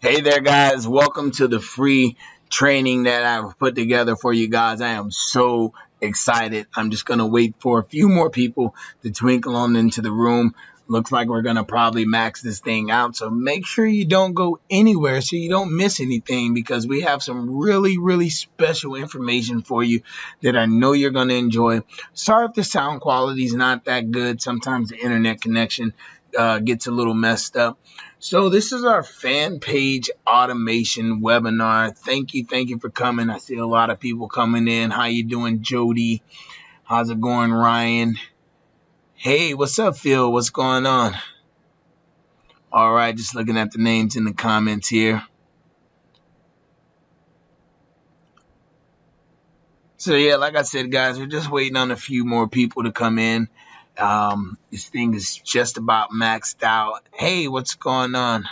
Hey there, guys. Welcome to the free training that I've put together for you guys. I am so excited. I'm just going to wait for a few more people to twinkle on into the room. Looks like we're going to probably max this thing out. So make sure you don't go anywhere so you don't miss anything, because we have some really special information for you that I know you're going to enjoy. Sorry if the sound quality is not that good. Sometimes the internet connection gets a little messed up. So this is our fan page automation webinar. Thank you for coming. I see a lot of people coming in. How you doing, Jody? How's it going, Ryan? Hey, what's up, Phil? What's going on? All right, just looking at the names in the comments here. So yeah, like I said, guys, we're just waiting on a few more people to come in. This thing is just about maxed out. Hey, what's going on?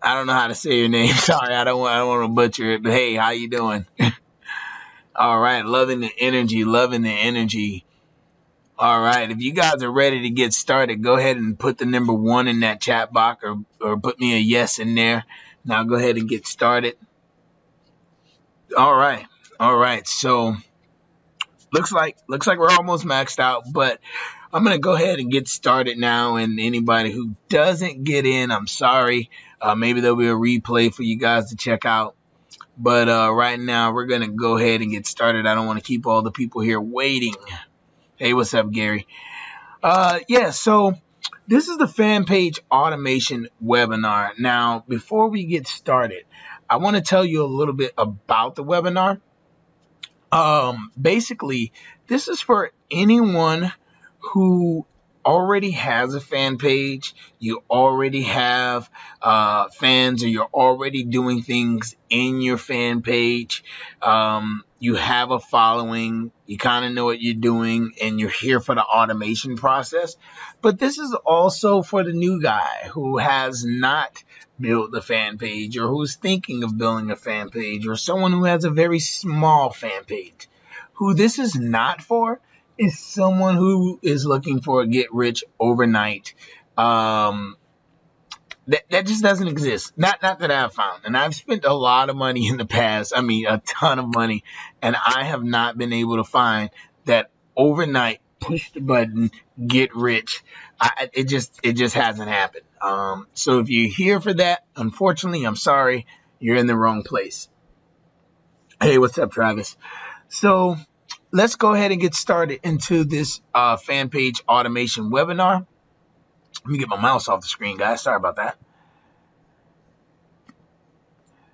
I don't know how to say your name. Sorry, I don't want to butcher it. But hey, how you doing? All right, loving the energy, loving the energy. All right, if you guys are ready to get started, go ahead and put the number 1 in that chat box, or put me a yes in there. Now go ahead and get started. All right. So looks like we're almost maxed out, but I'm gonna go ahead and get started now. And anybody who doesn't get in, I'm sorry. Maybe there'll be a replay for you guys to check out. But right now, we're going to go ahead and get started. I don't want to keep all the people here waiting. Hey, what's up, Gary? Yeah, so this is the fan page automation webinar. Now, before we get started, I want to tell you a little bit about the webinar. Basically, this is for anyone who already has a fan page, you already have fans, or you're already doing things in your fan page. You have a following, you kind of know what you're doing, and you're here for the automation process. But this is also for the new guy who has not built a fan page, or who's thinking of building a fan page, or someone who has a very small fan page. Who this is not for is someone who is looking for a get rich overnight. That just doesn't exist. Not that I've found. And I've spent a lot of money in the past. I mean, a ton of money. And I have not been able to find that overnight push the button, get rich. It just hasn't happened. So if you're here for that, unfortunately, I'm sorry, you're in the wrong place. Hey, what's up, Travis? So let's go ahead and get started into this fan page automation webinar. Let me get my mouse off the screen, guys. Sorry about that.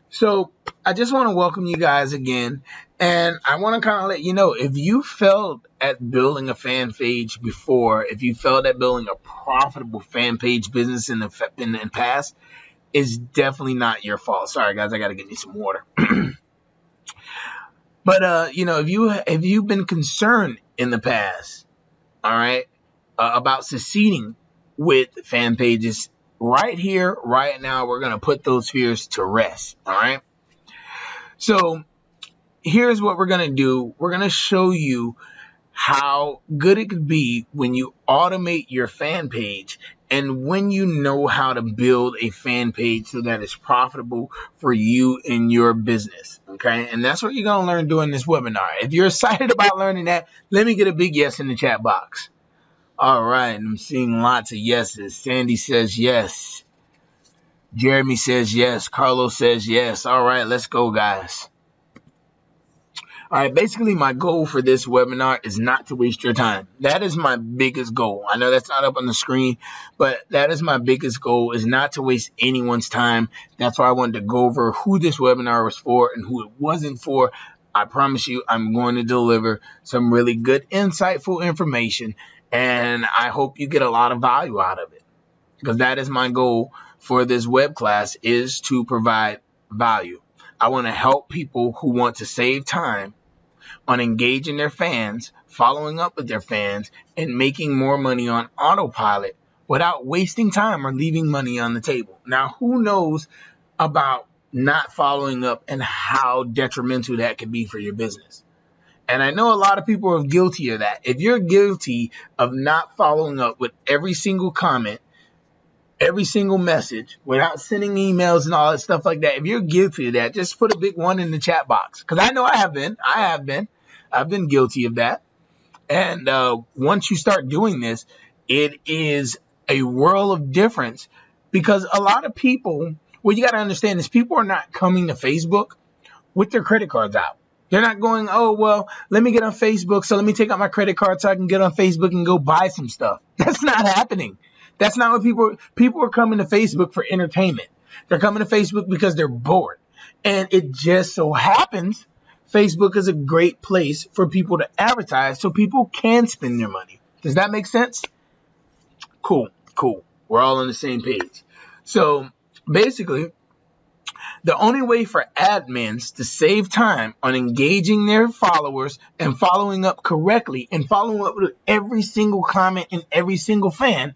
So I just want to welcome you guys again. And I want to kind of let you know, if you failed at building a fan page before, if you failed at building a profitable fan page business in the past, it's definitely not your fault. Sorry, guys. I got to get me some water. But if you've been concerned in the past, all right, about succeeding with fan pages, right here, right now, we're gonna put those fears to rest. All right. So here's what we're gonna do. We're gonna show you how good it could be when you automate your fan page, and when you know how to build a fan page so that it's profitable for you and your business. Okay, and that's what you're going to learn during this webinar. If you're excited about learning that, let me get a big yes in the chat box. All right, I'm seeing lots of yeses. Sandy says yes. Jeremy says yes. Carlos says yes. All right, let's go, guys. All right, basically my goal for this webinar is not to waste your time. That is my biggest goal. I know that's not up on the screen, but that is my biggest goal, is not to waste anyone's time. That's why I wanted to go over who this webinar was for and who it wasn't for. I promise you I'm going to deliver some really good, insightful information, and I hope you get a lot of value out of it, because that is my goal for this web class, is to provide value. I want to help people who want to save time on engaging their fans, following up with their fans, and making more money on autopilot without wasting time or leaving money on the table. Now, who knows about not following up and how detrimental that could be for your business? And I know a lot of people are guilty of that. If you're guilty of not following up with every single comment, every single message without sending emails and all that stuff like that. If you're guilty of that, just put a big one in the chat box. Because I know I have been. I've been guilty of that. And once you start doing this, it is a world of difference. Because a lot of people, what you got to understand is people are not coming to Facebook with their credit cards out. They're not going, oh, well, let me get on Facebook, so let me take out my credit card so I can get on Facebook and go buy some stuff. That's not happening. That's not what people are coming to Facebook for entertainment. They're coming to Facebook because they're bored. And it just so happens Facebook is a great place for people to advertise so people can spend their money. Does that make sense? Cool. We're all on the same page. So basically, the only way for admins to save time on engaging their followers and following up correctly and following up with every single comment and every single fan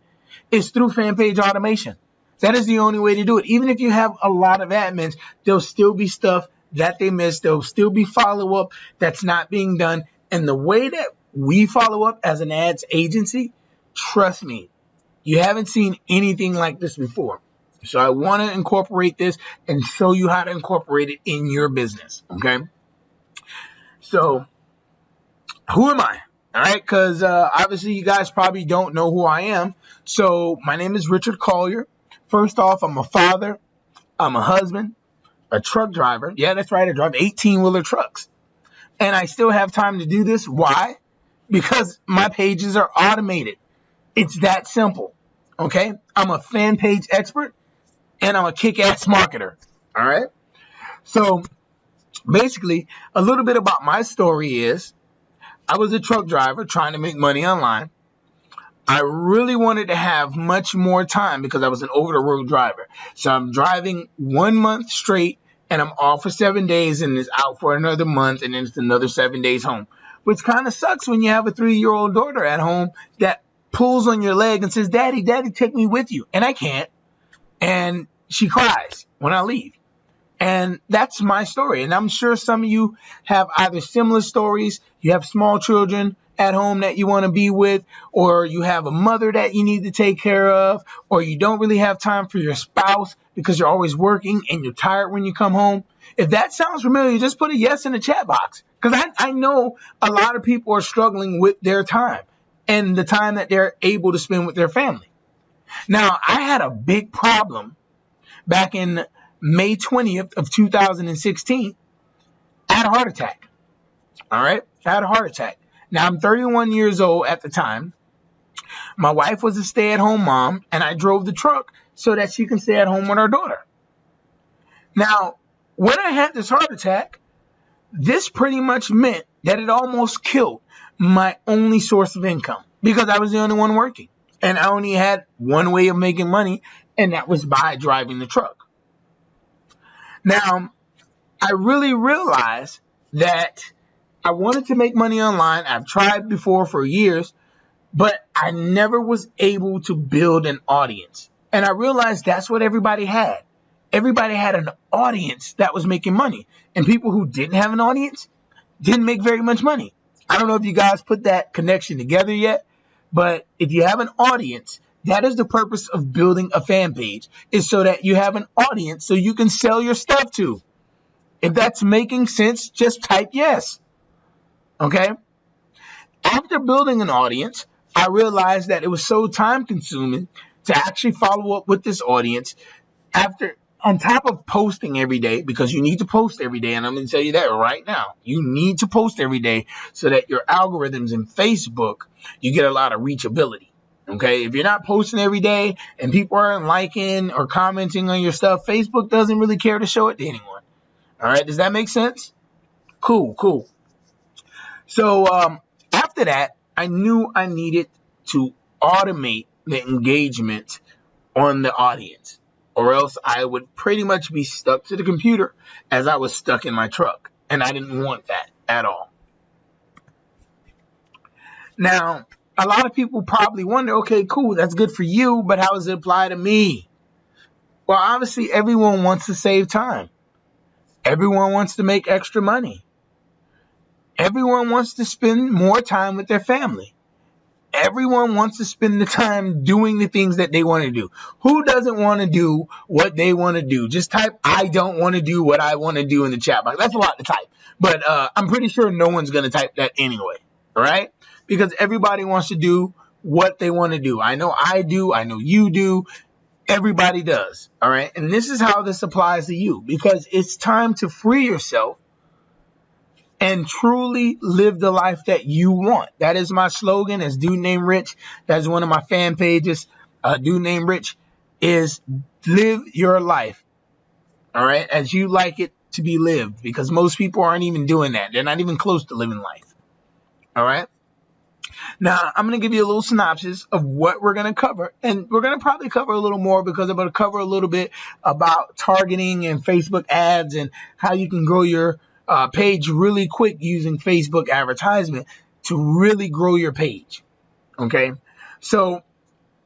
is through fan page automation. That is the only way to do it. Even if you have a lot of admins, there'll still be stuff that they miss. There'll still be follow-up that's not being done. And the way that we follow up as an ads agency, trust me, you haven't seen anything like this before. So I want to incorporate this and show you how to incorporate it in your business, okay? So who am I? All right, because obviously you guys probably don't know who I am. So my name is Richard Collier. First off, I'm a father. I'm a husband, a truck driver. Yeah, that's right. I drive 18-wheeler trucks. And I still have time to do this. Why? Because my pages are automated. It's that simple, okay? I'm a fan page expert. And I'm a kick-ass marketer, all right? So basically, a little bit about my story is I was a truck driver trying to make money online. I really wanted to have much more time because I was an over-the-road driver. So I'm driving 1 month straight, and I'm off for 7 days, and it's out for another month, and then it's another 7 days home, which kind of sucks when you have a 3-year-old daughter at home that pulls on your leg and says, Daddy, take me with you. And I can't. And she cries when I leave. And that's my story. And I'm sure some of you have either similar stories, you have small children at home that you want to be with, or you have a mother that you need to take care of, or you don't really have time for your spouse because you're always working and you're tired when you come home. If that sounds familiar, just put a yes in the chat box. Because I know a lot of people are struggling with their time and the time that they're able to spend with their family. Now, I had a big problem back in May 20th of 2016. I had a heart attack. All right? I had a heart attack. Now, I'm 31 years old at the time. My wife was a stay-at-home mom, and I drove the truck so that she can stay at home with our daughter. Now, when I had this heart attack, this pretty much meant that it almost killed my only source of income because I was the only one working. And I only had one way of making money, and that was by driving the truck. Now, I really realized that I wanted to make money online. I've tried before for years, but I never was able to build an audience. And I realized that's what everybody had. Everybody had an audience that was making money. And people who didn't have an audience didn't make very much money. I don't know if you guys put that connection together yet. But if you have an audience, that is the purpose of building a fan page, is so that you have an audience so you can sell your stuff to. If that's making sense, just type yes. Okay? After building an audience, I realized that it was so time consuming to actually follow up with this audience on top of posting every day, because you need to post every day, and I'm going to tell you that right now. You need to post every day so that your algorithms in Facebook, you get a lot of reachability. Okay? If you're not posting every day and people aren't liking or commenting on your stuff, Facebook doesn't really care to show it to anyone. All right? Does that make sense? Cool. So after that, I knew I needed to automate the engagement on the audience, or else I would pretty much be stuck to the computer as I was stuck in my truck. And I didn't want that at all. Now, a lot of people probably wonder, okay, cool, that's good for you, but how does it apply to me? Well, obviously, everyone wants to save time. Everyone wants to make extra money. Everyone wants to spend more time with their family. Everyone wants to spend the time doing the things that they want to do. Who doesn't want to do what they want to do? Just type, I don't want to do what I want to do in the chat box. That's a lot to type. But I'm pretty sure no one's going to type that anyway. Right? Because everybody wants to do what they want to do. I know I do. I know you do. Everybody does. All right? And this is how this applies to you. Because it's time to free yourself and truly live the life that you want. That is my slogan as Dude Named Rich. That's one of my fan pages. Dude Named Rich is live your life. All right. As you like it to be lived, because most people aren't even doing that. They're not even close to living life. All right. Now, I'm going to give you a little synopsis of what we're going to cover. And we're going to probably cover a little more because I'm going to cover a little bit about targeting and Facebook ads and how you can grow your page really quick using Facebook advertisement to really grow your page. Okay. So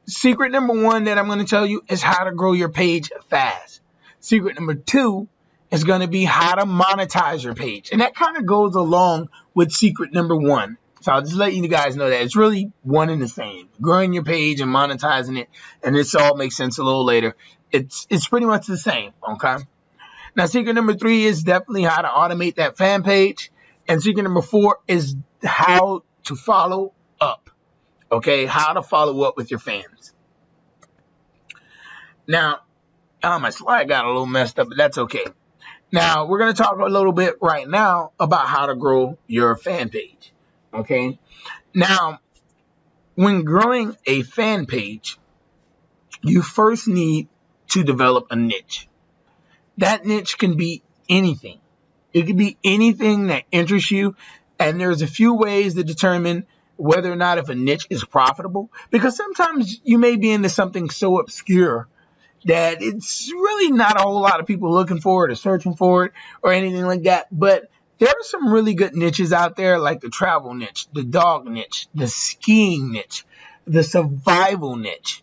secret number 1 that I'm going to tell you is how to grow your page fast. Secret number 2 is going to be how to monetize your page. And that kind of goes along with secret number 1. So I'll just let you guys know that it's really one and the same. Growing your page and monetizing it. And this all makes sense a little later. It's pretty much the same. Okay. Now, secret number 3 is definitely how to automate that fan page. And secret number 4 is how to follow up. Okay, how to follow up with your fans. Now, my slide got a little messed up, but that's okay. Now, we're going to talk a little bit right now about how to grow your fan page. Okay, now, when growing a fan page, you first need to develop a niche. That niche can be anything. It can be anything that interests you. And there's a few ways to determine whether or not if a niche is profitable. Because sometimes you may be into something so obscure that it's really not a whole lot of people looking for it or searching for it or anything like that. But there are some really good niches out there, like the travel niche, the dog niche, the skiing niche, the survival niche.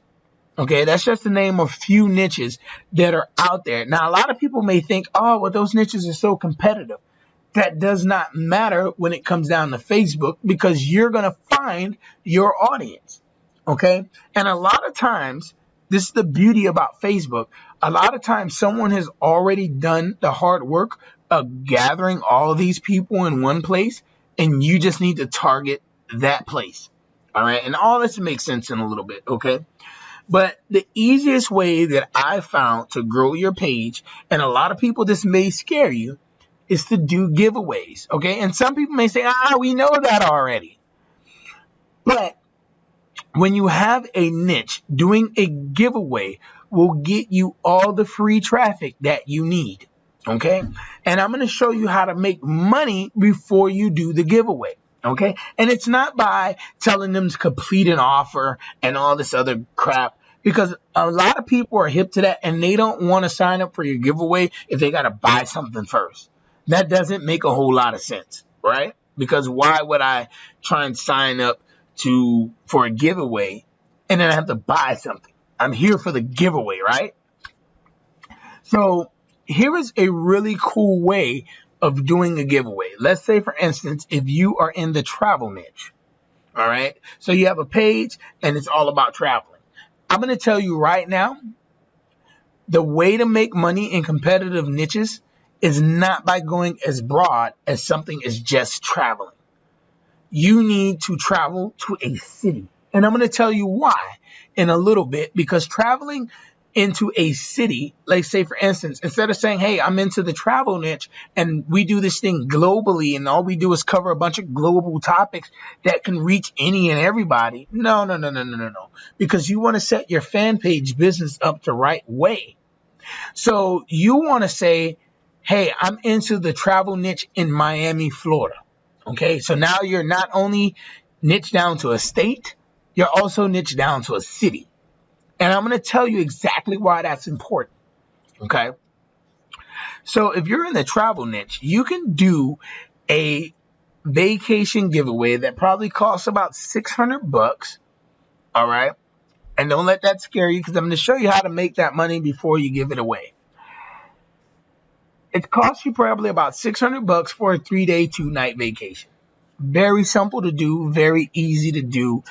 Okay, that's just the name of a few niches that are out there. Now, a lot of people may think, oh, well, those niches are so competitive. That does not matter when it comes down to Facebook because you're going to find your audience. Okay, and a lot of times, this is the beauty about Facebook. A lot of times, someone has already done the hard work of gathering all of these people in one place, and you just need to target that place. All right, and all this makes sense in a little bit. Okay. But the easiest way that I found to grow your page, and a lot of people, this may scare you, is to do giveaways. Okay. And some people may say, we know that already. But when you have a niche, doing a giveaway will get you all the free traffic that you need. Okay. And I'm going to show you how to make money before you do the giveaway. Okay. And it's not by telling them to complete an offer and all this other crap, because a lot of people are hip to that and they don't want to sign up for your giveaway if they got to buy something first. That doesn't make a whole lot of sense, right? Because why would I try and sign up for a giveaway and then I have to buy something? I'm here for the giveaway, right? So here is a really cool way of doing a giveaway. Let's say, for instance, if you are in the travel niche, all right? So you have a page and it's all about traveling. I'm going to tell you right now, the way to make money in competitive niches is not by going as broad as something as just traveling. You need to travel to a city. And I'm going to tell you why in a little bit, because traveling into a city, like say, for instance, instead of saying, hey, I'm into the travel niche and we do this thing globally and all we do is cover a bunch of global topics that can reach any and everybody. No. Because you want to set your fan page business up the right way. So you want to say, hey, I'm into the travel niche in Miami, Florida. Okay, so now you're not only niche down to a state, you're also niche down to a city. And I'm going to tell you exactly why that's important. Okay. So if you're in the travel niche, you can do a vacation giveaway that probably costs about $600. All right. And don't let that scare you, because I'm going to show you how to make that money before you give it away. It costs you probably about $600 for a 3-day, 2-night vacation. Very simple to do, very easy to do.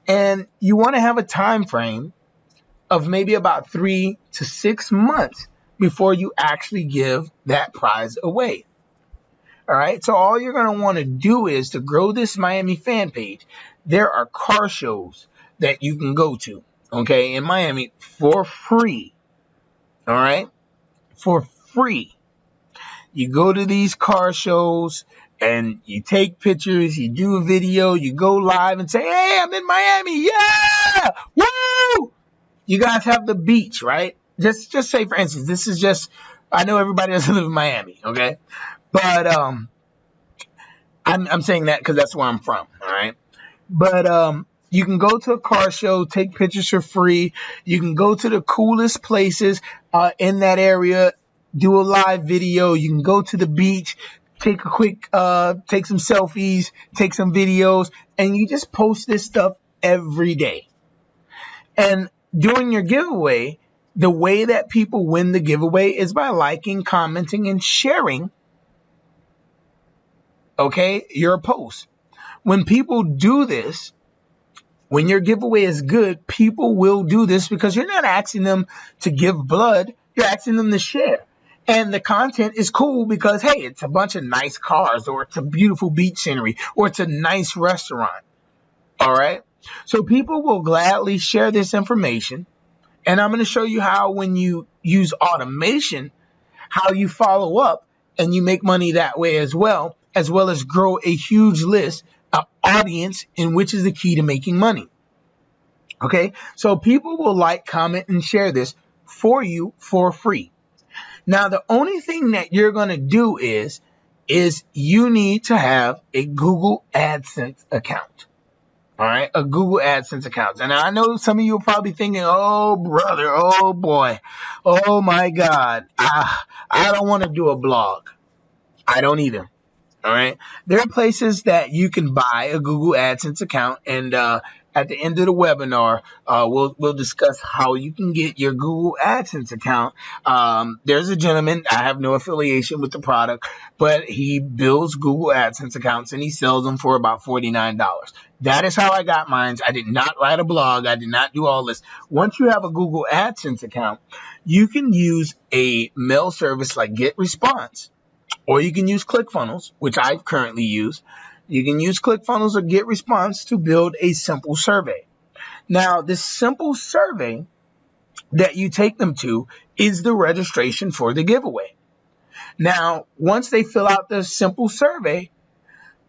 And you want to have a time frame of maybe about 3 to 6 months before you actually give that prize away. All right. So all you're going to want to do is to grow this Miami fan page. There are car shows that you can go to, okay, in Miami for free. All right. For free. You go to these car shows and you take pictures, you do a video, you go live and say, hey, I'm in Miami. Yeah. Woo. You guys have the beach, right? Just say, for instance, this is just, I know everybody doesn't live in Miami, okay? But I'm saying that because that's where I'm from, all right? But you can go to a car show, take pictures for free. You can go to the coolest places in that area, do a live video. You can go to the beach, take some selfies, take some videos, and you just post this stuff every day. And during your giveaway, the way that people win the giveaway is by liking, commenting, and sharing, okay, your post. When people do this, when your giveaway is good, people will do this because you're not asking them to give blood. You're asking them to share. And the content is cool because, hey, it's a bunch of nice cars, or it's a beautiful beach scenery, or it's a nice restaurant. All right. So people will gladly share this information. And I'm going to show you how, when you use automation, how you follow up and you make money that way as well as grow a huge list, an audience, in which is the key to making money. Okay, so people will like, comment, and share this for you for free. Now, the only thing that you're going to do is you need to have a Google AdSense account. All right, a Google AdSense account. And I know some of you are probably thinking, oh, brother, oh, boy, oh, my God, I don't want to do a blog. I don't either. All right. There are places that you can buy a Google AdSense account, and at the end of the webinar, we'll discuss how you can get your Google AdSense account. There's a gentleman, I have no affiliation with the product, but he builds Google AdSense accounts and he sells them for about $49. That is how I got mine. I did not write a blog. I did not do all this. Once you have a Google AdSense account, you can use a mail service like GetResponse. Or you can use ClickFunnels, which I currently use. You can use ClickFunnels or GetResponse to build a simple survey. Now, this simple survey that you take them to is the registration for the giveaway. Now, once they fill out the simple survey,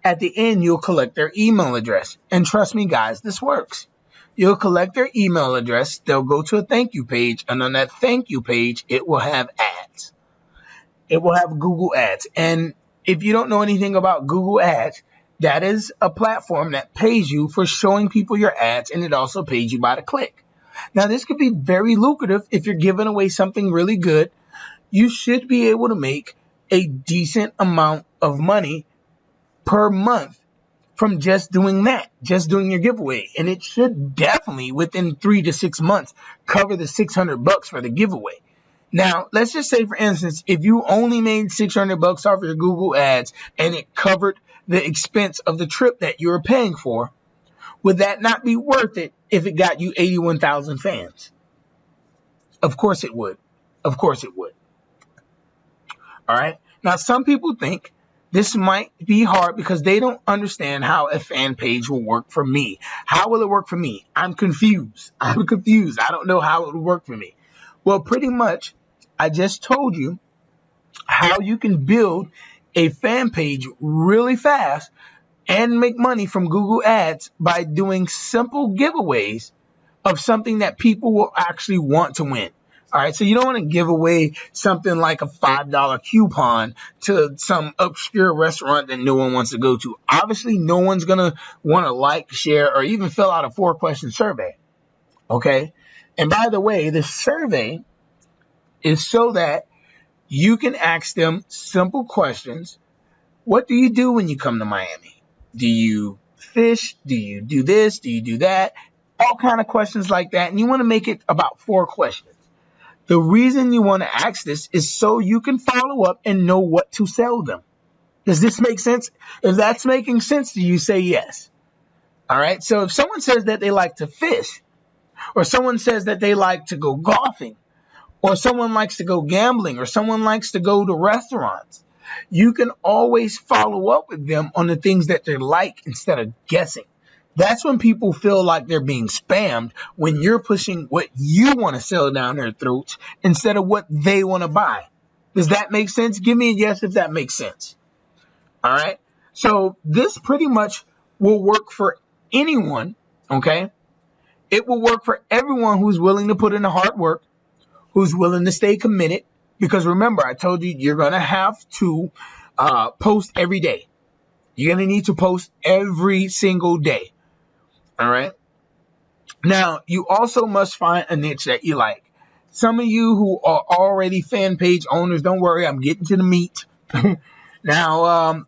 at the end, you'll collect their email address. And trust me, guys, this works. You'll collect their email address. They'll go to a thank you page. And on that thank you page, it will have ads. It will have Google Ads. And if you don't know anything about Google Ads, that is a platform that pays you for showing people your ads, and it also pays you by the click. Now, this could be very lucrative if you're giving away something really good. You should be able to make a decent amount of money per month from just doing that, just doing your giveaway. And it should definitely, within 3 to 6 months, cover the $600 for the giveaway. Now, let's just say, for instance, if you only made $600 off your Google Ads and it covered the expense of the trip that you were paying for, would that not be worth it if it got you 81,000 fans? Of course it would. Of course it would. All right. Now, some people think this might be hard because they don't understand how a fan page will work for me. How will it work for me? I'm confused. I don't know how it will work for me. Well, pretty much, I just told you how you can build a fan page really fast and make money from Google Ads by doing simple giveaways of something that people will actually want to win. All right, so you don't want to give away something like a $5 coupon to some obscure restaurant that no one wants to go to. Obviously, no one's going to want to like, share, or even fill out a 4-question survey. Okay? And by the way, the survey is so that you can ask them simple questions. What do you do when you come to Miami? Do you fish? Do you do this? Do you do that? All kind of questions like that. And you want to make it about 4 questions. The reason you want to ask this is so you can follow up and know what to sell them. Does this make sense? If that's making sense to you, say yes. All right. So if someone says that they like to fish, or someone says that they like to go golfing, or someone likes to go gambling, or someone likes to go to restaurants, you can always follow up with them on the things that they like instead of guessing. That's when people feel like they're being spammed, when you're pushing what you want to sell down their throats instead of what they want to buy. Does that make sense? Give me a yes if that makes sense. All right. So this pretty much will work for anyone. Okay. It will work for everyone who's willing to put in the hard work, who's willing to stay committed. Because remember, I told you, you're going to have to post every day. You're going to need to post every single day. All right. Now, you also must find a niche that you like. Some of you who are already fan page owners, don't worry, I'm getting to the meat. Now,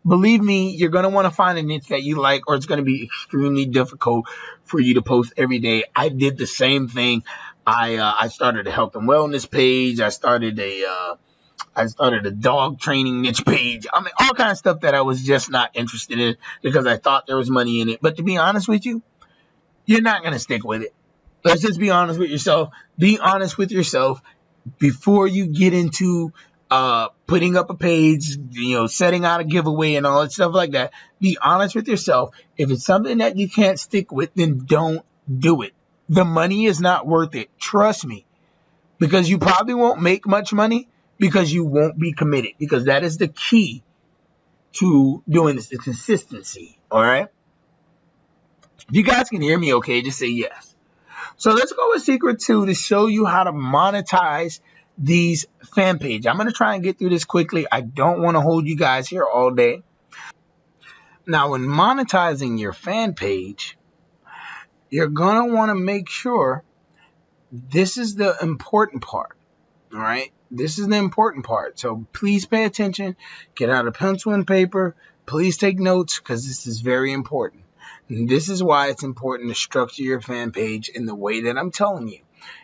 believe me, you're going to want to find a niche that you like, or it's going to be extremely difficult for you to post every day. I did the same thing. I started a health and wellness page. I started a dog training niche page. I mean, all kinds of stuff that I was just not interested in because I thought there was money in it. But to be honest with you, you're not going to stick with it. Let's just be honest with yourself. Be honest with yourself before you get into putting up a page, setting out a giveaway and all that stuff like that. Be honest with yourself. If it's something that you can't stick with, then don't do it. The money is not worth it. Trust me. Because you probably won't make much money because you won't be committed. Because that is the key to doing this, the consistency. All right? If you guys can hear me okay, just say yes. So let's go with secret 2 to show you how to monetize these fan page. I'm going to try and get through this quickly. I don't want to hold you guys here all day. Now, when monetizing your fan page, you're going to want to make sure this is the important part. All right. This is the important part. So please pay attention. Get out a pencil and paper. Please take notes because this is very important. And this is why it's important to structure your fan page in the way that I'm telling you,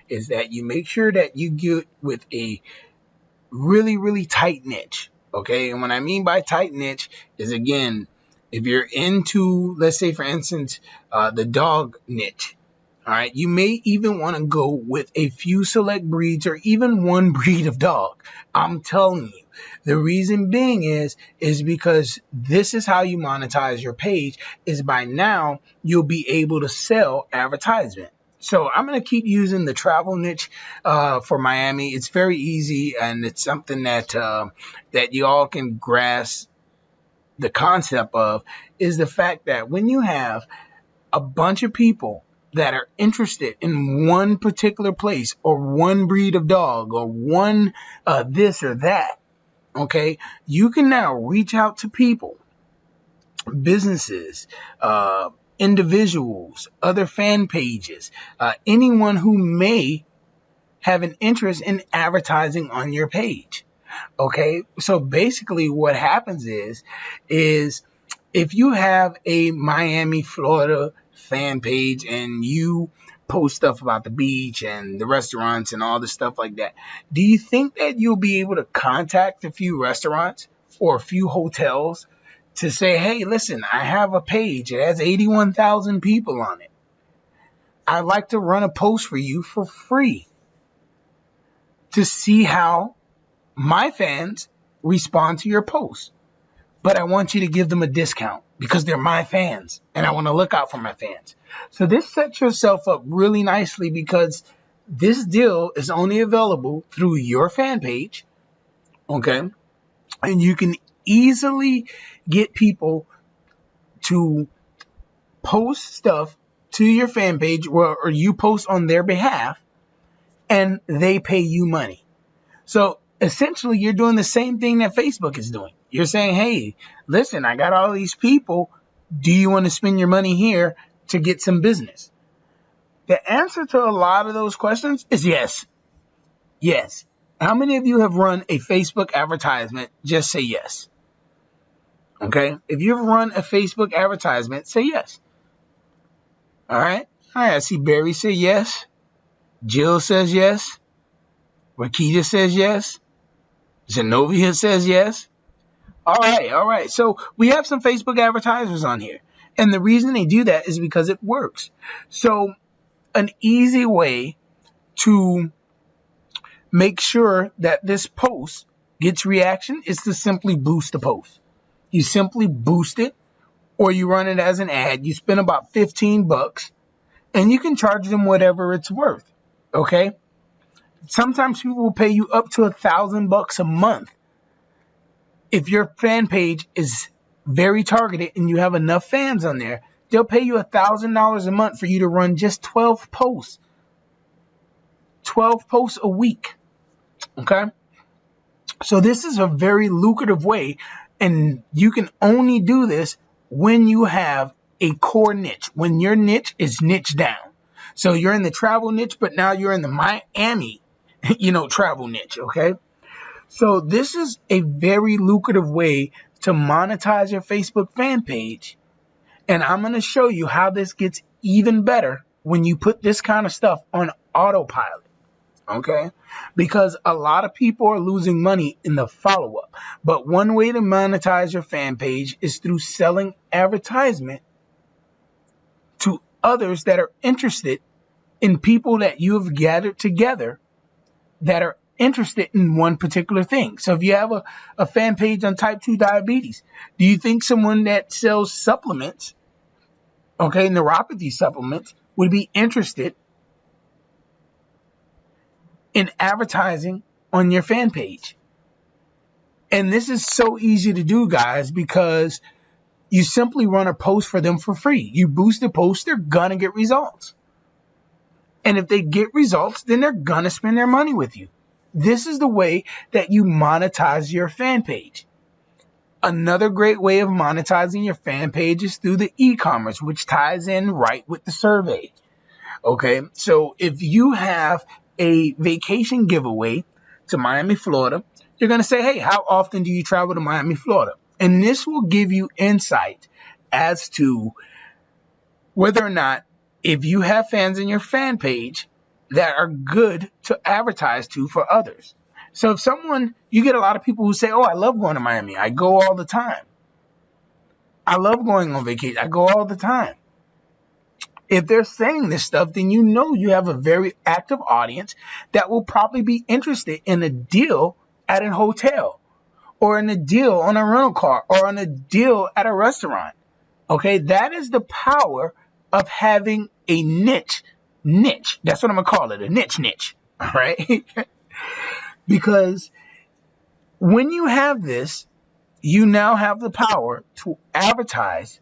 is that you make sure that you get with a really, really tight niche. Okay. And what I mean by tight niche is, again, if you're into, let's say, for instance, the dog niche. All right. You may even want to go with a few select breeds or even one breed of dog. I'm telling you. The reason being is because this is how you monetize your page, is by now you'll be able to sell advertisement. So I'm going to keep using the travel niche for Miami. It's very easy, and it's something that you all can grasp the concept of, is the fact that when you have a bunch of people that are interested in one particular place or one breed of dog or one this or that, okay, you can now reach out to people, businesses, individuals, other fan pages, anyone who may have an interest in advertising on your page. Okay, so basically what happens is if you have a Miami, Florida fan page and you post stuff about the beach and the restaurants and all the stuff like that, do you think that you'll be able to contact a few restaurants or a few hotels to say, hey, listen, I have a page. It has 81,000 people on it. I'd like to run a post for you for free to see how my fans respond to your post. But I want you to give them a discount because they're my fans and I want to look out for my fans. So this sets yourself up really nicely because this deal is only available through your fan page. Okay. And you can easily get people to post stuff to your fan page or you post on their behalf and they pay you money. So essentially, you're doing the same thing that Facebook is doing. You're saying, hey, listen, I got all these people. Do you want to spend your money here to get some business? The answer to a lot of those questions is yes. Yes. How many of you have run a Facebook advertisement? Just say yes. Okay. If you've run a Facebook advertisement, say yes. All right. All right. I see Barry say yes. Jill says yes. Rakita says yes. Zenobia says yes. All right. So we have some Facebook advertisers on here. And the reason they do that is because it works. So an easy way to make sure that this post gets reaction is to simply boost the post. You simply boost it, or you run it as an ad. You spend about 15 bucks and you can charge them whatever it's worth. Okay. Sometimes people will pay you up to $1,000 a month. If your fan page is very targeted and you have enough fans on there, they'll pay you $1,000 a month for you to run just 12 posts. 12 posts a week. Okay. So this is a very lucrative way, and you can only do this when you have a core niche, when your niche is niche down. So you're in the travel niche, but now you're in the Miami, travel niche. Okay. So this is a very lucrative way to monetize your Facebook fan page. And I'm going to show you how this gets even better when you put this kind of stuff on autopilot. Okay, because a lot of people are losing money in the follow-up. But one way to monetize your fan page is through selling advertisement to others that are interested in people that you have gathered together that are interested in one particular thing. So if you have a fan page on type 2 diabetes, do you think someone that sells supplements, okay, neuropathy supplements, would be interested in advertising on your fan page? And this is so easy to do, guys, because you simply run a post for them for free. You boost the post, they're gonna get results. And if they get results, then they're gonna spend their money with you. This is the way that you monetize your fan page. Another great way of monetizing your fan page is through the e-commerce, which ties in right with the survey. Okay, so if you have a vacation giveaway to Miami, Florida, you're going to say, hey, how often do you travel to Miami, Florida? And this will give you insight as to whether or not, if you have fans in your fan page that are good to advertise to for others. So if you get a lot of people who say, oh, I love going to Miami. I go all the time. I love going on vacation. I go all the time. If they're saying this stuff, then you know you have a very active audience that will probably be interested in a deal at a hotel, or in a deal on a rental car, or on a deal at a restaurant. Okay, that is the power of having a niche. That's what I'm going to call it, a niche. All right? Because when you have this, you now have the power to advertise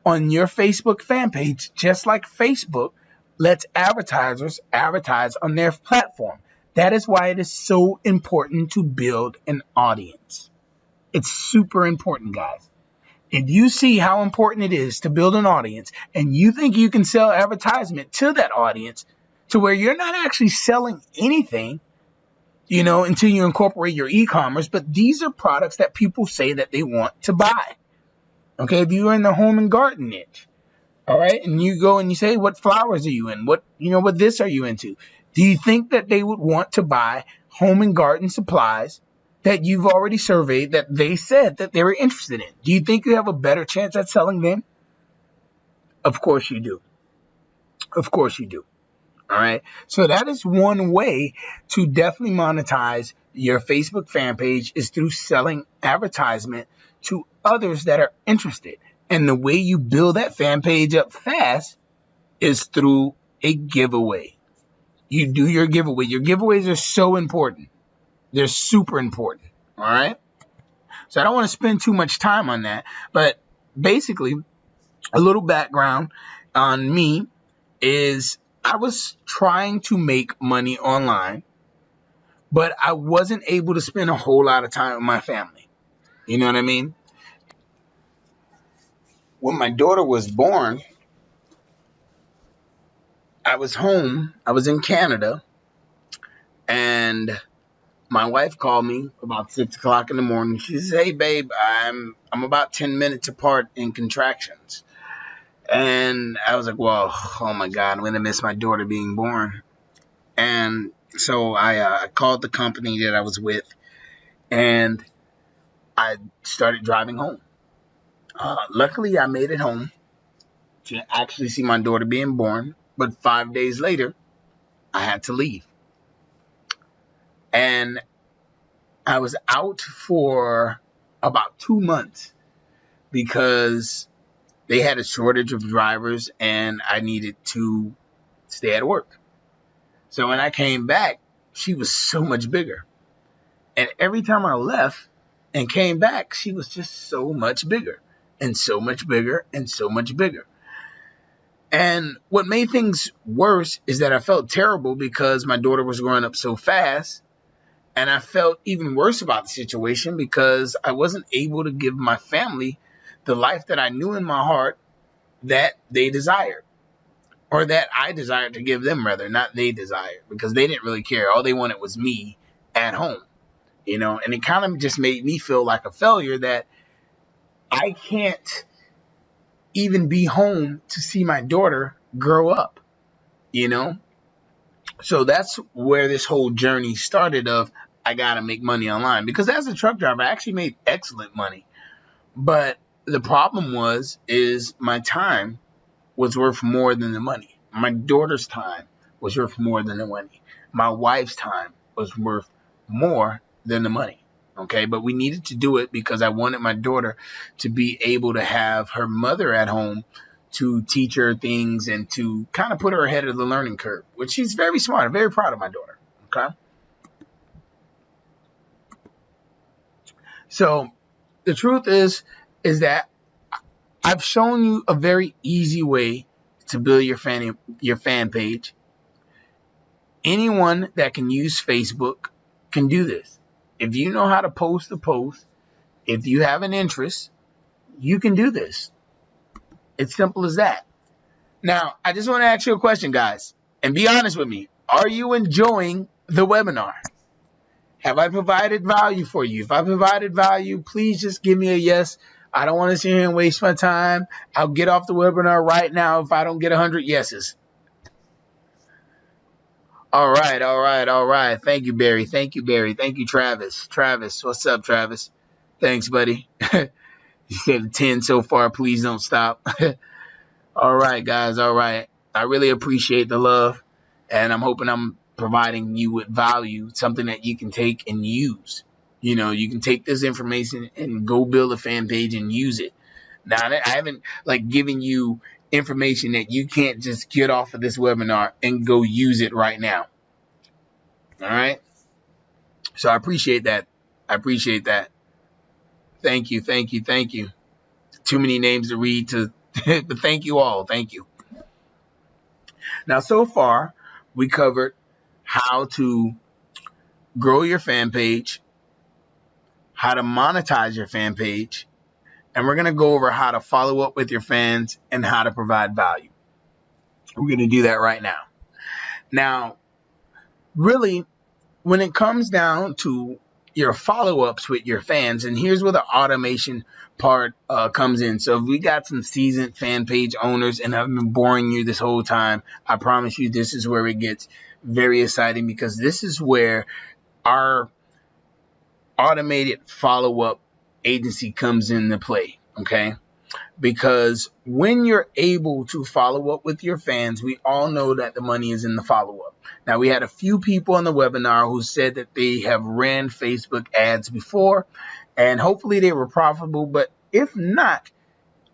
on your Facebook fan page, just like Facebook lets advertisers advertise on their platform. That is why it is so important to build an audience. It's super important, guys. If you see how important it is to build an audience, and you think you can sell advertisement to that audience to where you're not actually selling anything, until you incorporate your e-commerce, but these are products that people say that they want to buy. Okay, if you're in the home and garden niche, all right, and you go and you say, what flowers are you in? What this are you into? Do you think that they would want to buy home and garden supplies that you've already surveyed that they said that they were interested in? Do you think you have a better chance at selling them? Of course you do. Of course you do. All right. So that is one way to definitely monetize your Facebook fan page, is through selling advertisement to others that are interested. And the way you build that fan page up fast is through a giveaway. You do your giveaway. Your giveaways are so important. They're super important. All right. So I don't want to spend too much time on that. But basically, a little background on me is I was trying to make money online, but I wasn't able to spend a whole lot of time with my family. You know what I mean? When my daughter was born, I was home. I was in Canada, and my wife called me about 6 o'clock in the morning. She says, "Hey, babe, I'm about 10 minutes apart in contractions." And I was like, well, oh my God, I'm going to miss my daughter being born. And so I called the company that I was with, and I started driving home. Luckily, I made it home. to actually see my daughter being born. But 5 days later, I had to leave. And I was out for about 2 months because they had a shortage of drivers and I needed to stay at work. So when I came back, she was so much bigger. And every time I left and came back, she was just so much bigger and so much bigger and so much bigger. And what made things worse is that I felt terrible because my daughter was growing up so fast. And I felt even worse about the situation because I wasn't able to give my family the life that I knew in my heart that they desired, or that I desired to give them, rather, not they desired, because they didn't really care. All they wanted was me at home, and it kind of just made me feel like a failure that I can't even be home to see my daughter grow up, So that's where this whole journey started of I got to make money online, because as a truck driver, I actually made excellent money. But the problem is my time was worth more than the money. My daughter's time was worth more than the money. My wife's time was worth more than the money. Okay, but we needed to do it because I wanted my daughter to be able to have her mother at home to teach her things and to kind of put her ahead of the learning curve, which she's very smart. I'm very proud of my daughter. Okay. So the truth is that I've shown you a very easy way to build your fan page. Anyone that can use Facebook can do this. If you know how to post a post, if you have an interest, you can do this. It's simple as that. Now, I just want to ask you a question, guys, and be honest with me. Are you enjoying the webinar? Have I provided value for you? If I provided value, please just give me a yes. I don't want to sit here and waste my time. I'll get off the webinar right now if I don't get 100 yeses. All right. Thank you, Barry. Thank you, Travis. Travis, what's up, Travis? Thanks, buddy. You said 10 so far. Please don't stop. All right, guys. All right. I really appreciate the love, and I'm hoping I'm providing you with value, something that you can take and use. You can take this information and go build a fan page and use it. Now, I haven't given you information that you can't just get off of this webinar and go use it right now. All right. So I appreciate that. Thank you. Too many names to read but thank you all. Thank you. Now, so far, we covered how to grow your fan page, how to monetize your fan page, and we're going to go over how to follow up with your fans and how to provide value. We're going to do that right now. Now, really, when it comes down to your follow-ups with your fans, and here's where the automation part comes in. So if we got some seasoned fan page owners and I've been boring you this whole time, I promise you this is where it gets very exciting, because this is where our automated follow-up agency comes into play, okay? Because when you're able to follow up with your fans, we all know that the money is in the follow-up. Now, we had a few people on the webinar who said that they have ran Facebook ads before, and hopefully they were profitable. But if not,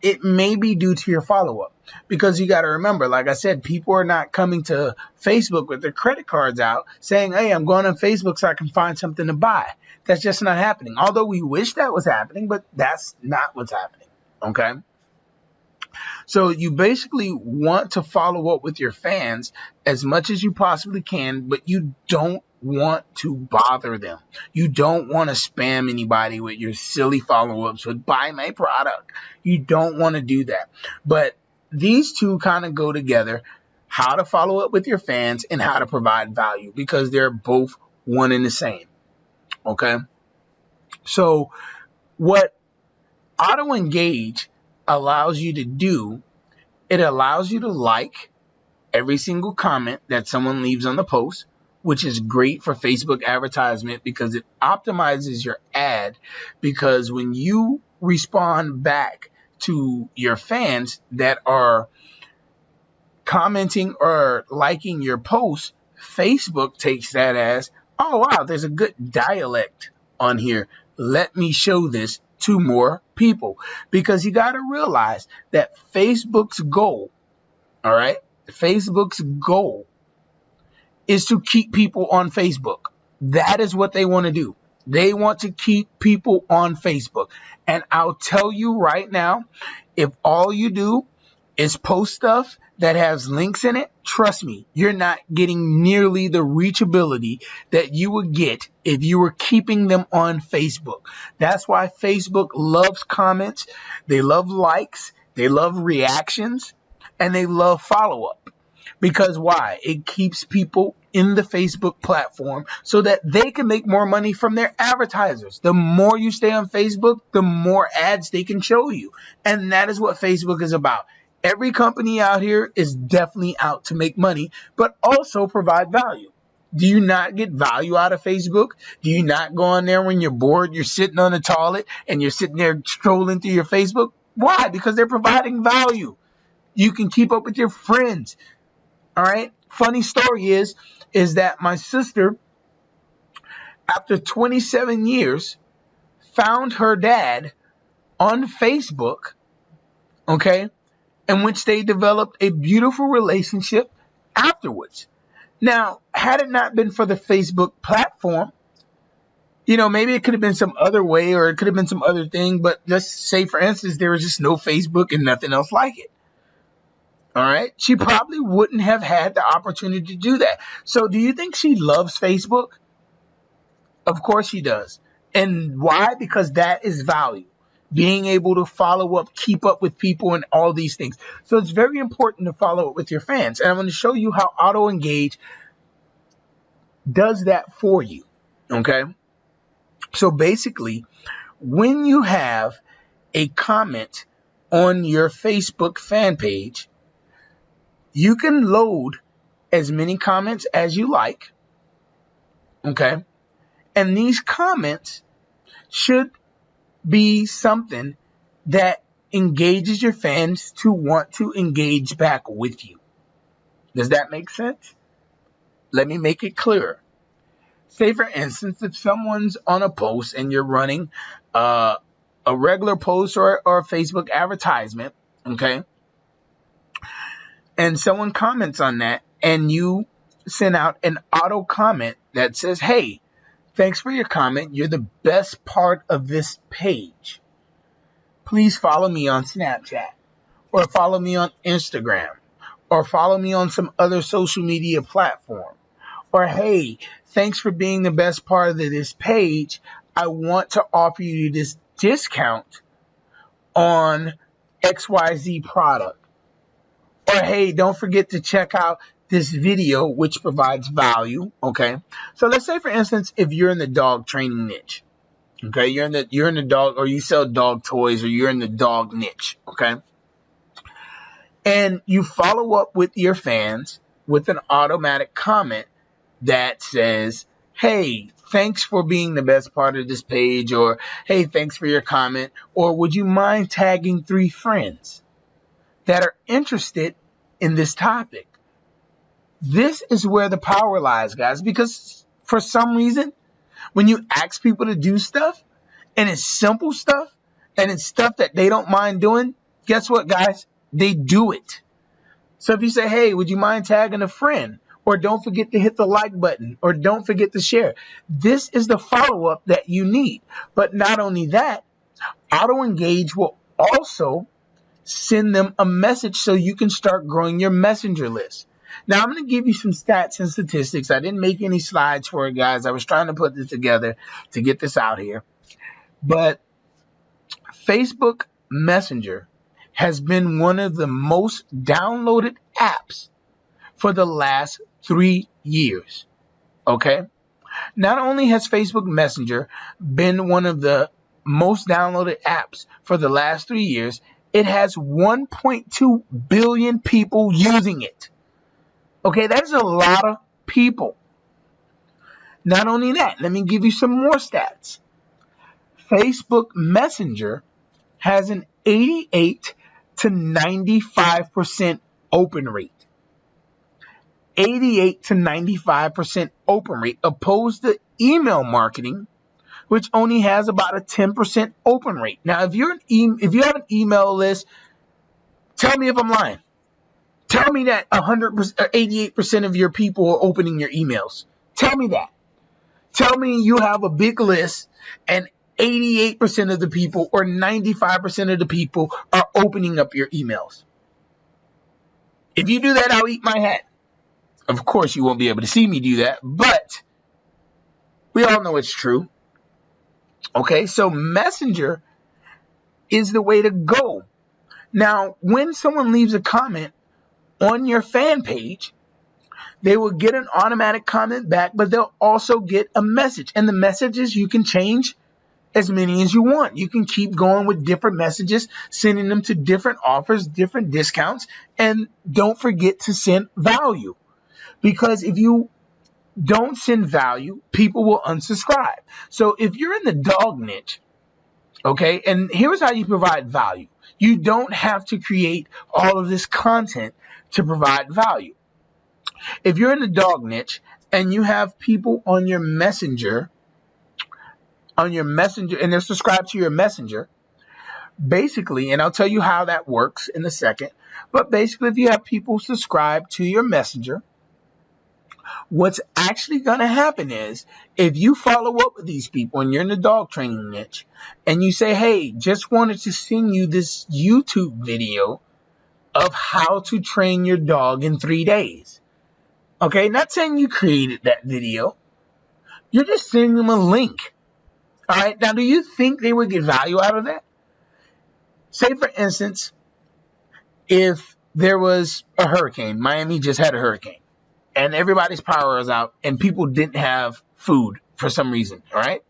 it may be due to your follow-up, because you got to remember, like I said, people are not coming to Facebook with their credit cards out saying, hey, I'm going on Facebook so I can find something to buy. That's just not happening. Although we wish that was happening, but that's not what's happening. Okay. So you basically want to follow up with your fans as much as you possibly can, but you don't want to bother them. You don't want to spam anybody with your silly follow-ups with buy my product. You don't want to do that. But these two kind of go together, how to follow up with your fans and how to provide value, because they're both one and the same. Okay. So what auto engage allows you to do, it allows you to like every single comment that someone leaves on the post, which is great for Facebook advertisement because it optimizes your ad. Because when you respond back to your fans that are commenting or liking your posts, Facebook takes that as, oh wow, there's a good dialect on here. Let me show this to more people. Because you got to realize that Facebook's goal, all right, Facebook's goal is to keep people on Facebook. That is what they want to do. They want to keep people on Facebook. And I'll tell you right now, if all you do is post stuff that has links in it, trust me, you're not getting nearly the reachability that you would get if you were keeping them on Facebook. That's why Facebook loves comments, they love likes, they love reactions, and they love follow-up. Because why? It keeps people in the Facebook platform so that they can make more money from their advertisers. The more you stay on Facebook, the more ads they can show you. And that is what Facebook is about. Every company out here is definitely out to make money, but also provide value. Do you not get value out of Facebook? Do you not go on there when you're bored, you're sitting on the toilet, and you're sitting there strolling through your Facebook? Why? Because they're providing value. You can keep up with your friends. All right. Funny story is that my sister, after 27 years, found her dad on Facebook, okay, in which they developed a beautiful relationship afterwards. Now, had it not been for the Facebook platform, maybe it could have been some other way, or it could have been some other thing. But let's say, for instance, there was just no Facebook and nothing else like it. All right. She probably wouldn't have had the opportunity to do that. So do you think she loves Facebook? Of course she does. And why? Because that is value. Being able to follow up, keep up with people, and all these things. So it's very important to follow up with your fans. And I'm going to show you how Auto Engage does that for you. Okay. So basically, when you have a comment on your Facebook fan page, you can load as many comments as you like, okay? And these comments should be something that engages your fans to want to engage back with you. Does that make sense? Let me make it clearer. Say, for instance, if someone's on a post and you're running a regular post or a Facebook advertisement, okay? And someone comments on that, and you send out an auto comment that says, hey, thanks for your comment. You're the best part of this page. Please follow me on Snapchat, or follow me on Instagram, or follow me on some other social media platform. Or, hey, thanks for being the best part of this page. I want to offer you this discount on XYZ product. Or, hey, don't forget to check out this video, which provides value. Okay. So let's say, for instance, if you're in the dog training niche, okay, you're in the dog, or you sell dog toys, or you're in the dog niche. Okay. And you follow up with your fans with an automatic comment that says, hey, thanks for being the best part of this page, or hey, thanks for your comment, or would you mind tagging 3 friends that are interested in this topic? This is where the power lies, guys, because for some reason, when you ask people to do stuff, and it's simple stuff, and it's stuff that they don't mind doing, guess what, guys? They do it. So if you say, hey, would you mind tagging a friend? Or don't forget to hit the like button, or don't forget to share. This is the follow-up that you need. But not only that, Auto Engage will also send them a message so you can start growing your messenger list. Now, I'm going to give you some stats and statistics. I didn't make any slides for it, guys. I was trying to put this together to get this out here. But Facebook Messenger has been one of the most downloaded apps for the last 3 years. Okay? Not only has Facebook Messenger been one of the most downloaded apps for the last 3 years, it has 1.2 billion people using it. Okay, that is a lot of people. Not only that, let me give you some more stats. Facebook Messenger has an 88 to 95% open rate. 88 to 95% open rate, opposed to email marketing, which only has about a 10% open rate. Now, if you have an email list, tell me if I'm lying. Tell me that 100% or 88% of your people are opening your emails. Tell me that. Tell me you have a big list and 88% of the people or 95% of the people are opening up your emails. If you do that, I'll eat my hat. Of course, you won't be able to see me do that, but we all know it's true. Okay, so Messenger is the way to go. Now, when someone leaves a comment on your fan page, they will get an automatic comment back, but they'll also get a message. And the messages, you can change as many as you want. You can keep going with different messages, sending them to different offers, different discounts, and don't forget to send value. Because if you don't send value, people will unsubscribe. So if you're in the dog niche, okay, and here's how you provide value. You don't have to create all of this content to provide value. If you're in the dog niche and you have people on your messenger, and they're subscribed to your messenger, basically, and I'll tell you how that works in a second, but basically if you have people subscribed to your messenger, what's actually going to happen is if you follow up with these people and you're in the dog training niche and you say, hey, just wanted to send you this YouTube video of how to train your dog in 3 days. Okay, not saying you created that video. You're just sending them a link. All right, now do you think they would get value out of that? Say, for instance, if there was a hurricane, Miami just had a hurricane, and everybody's power is out, and people didn't have food for some reason, all right?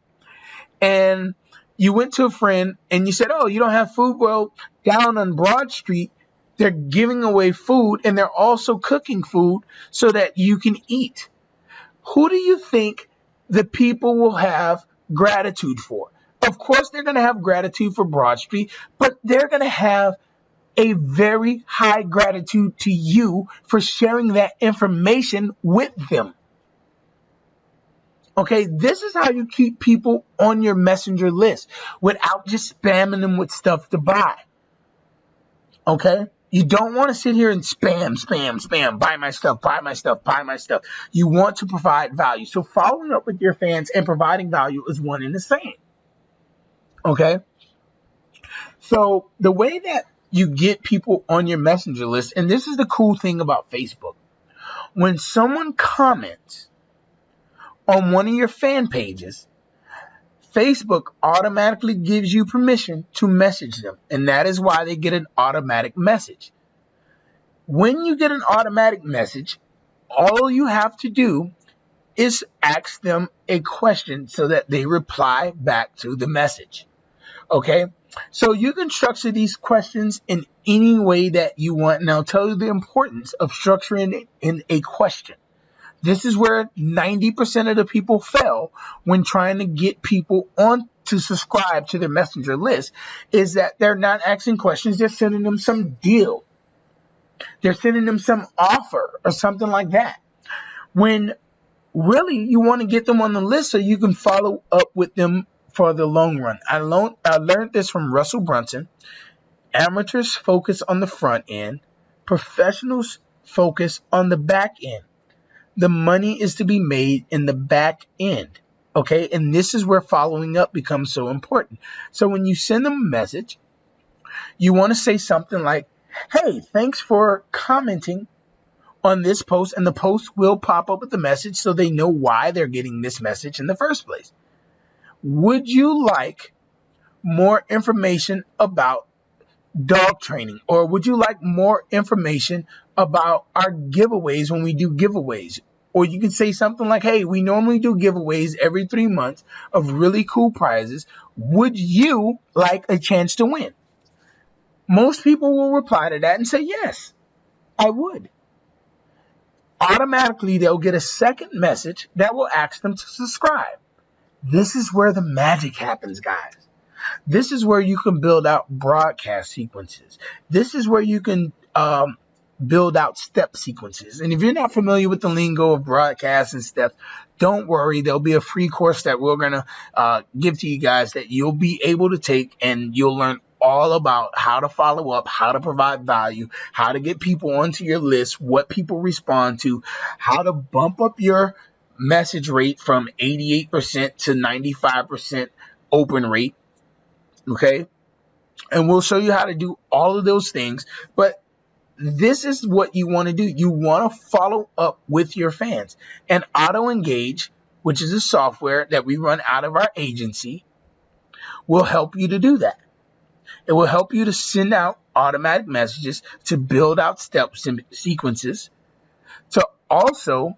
And you went to a friend, and you said, oh, you don't have food? Well, down on Broad Street, they're giving away food, and they're also cooking food so that you can eat. Who do you think the people will have gratitude for? Of course, they're going to have gratitude for Broad Street, but they're going to have a very high gratitude to you for sharing that information with them. Okay, this is how you keep people on your messenger list without just spamming them with stuff to buy. Okay, you don't want to sit here and spam, buy my stuff. You want to provide value. So following up with your fans and providing value is one and the same. Okay, so the way that you get people on your messenger list, and this is the cool thing about Facebook, when someone comments on one of your fan pages, Facebook automatically gives you permission to message them, and that is why they get an automatic message. When you get an automatic message, all you have to do is ask them a question so that they reply back to the message. Okay, so you can structure these questions in any way that you want, and I'll tell you the importance of structuring it in a question. This is where 90% of the people fail when trying to get people on to subscribe to their messenger list, is that they're not asking questions. They're sending them some deal. They're sending them some offer or something like that. When really you want to get them on the list so you can follow up with them for the long run. I learned this from Russell Brunson. Amateurs focus on the front end. Professionals focus on the back end. The money is to be made in the back end. Okay, and this is where following up becomes so important. So when you send them a message, you want to say something like, hey, thanks for commenting on this post, and the post will pop up with the message so they know why they're getting this message in the first place. Would you like more information about dog training, or would you like more information about our giveaways when we do giveaways? Or you can say something like, hey, we normally do giveaways every 3 months of really cool prizes. Would you like a chance to win? Most people will reply to that and say, yes, I would. Automatically, they'll get a second message that will ask them to subscribe. This is where the magic happens, guys. This is where you can build out broadcast sequences. This is where you can build out step sequences. And if you're not familiar with the lingo of broadcasts and steps, don't worry. There'll be a free course that we're going to give to you guys that you'll be able to take, and you'll learn all about how to follow up, how to provide value, how to get people onto your list, what people respond to, how to bump up your message rate from 88% to 95% open rate. Okay. And we'll show you how to do all of those things. But this is what you want to do. You want to follow up with your fans. And Auto Engage, which is a software that we run out of our agency, will help you to do that. It will help you to send out automatic messages, to build out steps and sequences, to also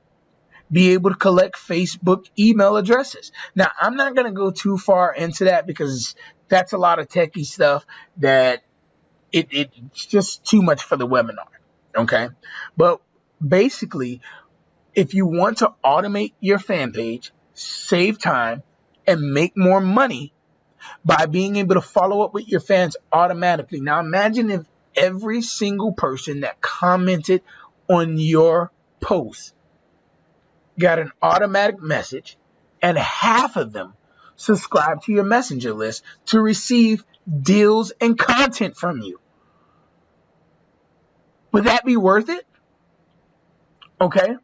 be able to collect Facebook email addresses. Now, I'm not going to go too far into that because that's a lot of techie stuff that it's just too much for the webinar, okay? But basically, if you want to automate your fan page, save time, and make more money by being able to follow up with your fans automatically. Now, imagine if every single person that commented on your post got an automatic message, and half of them subscribe to your messenger list to receive deals and content from you. Would that be worth it? Okay.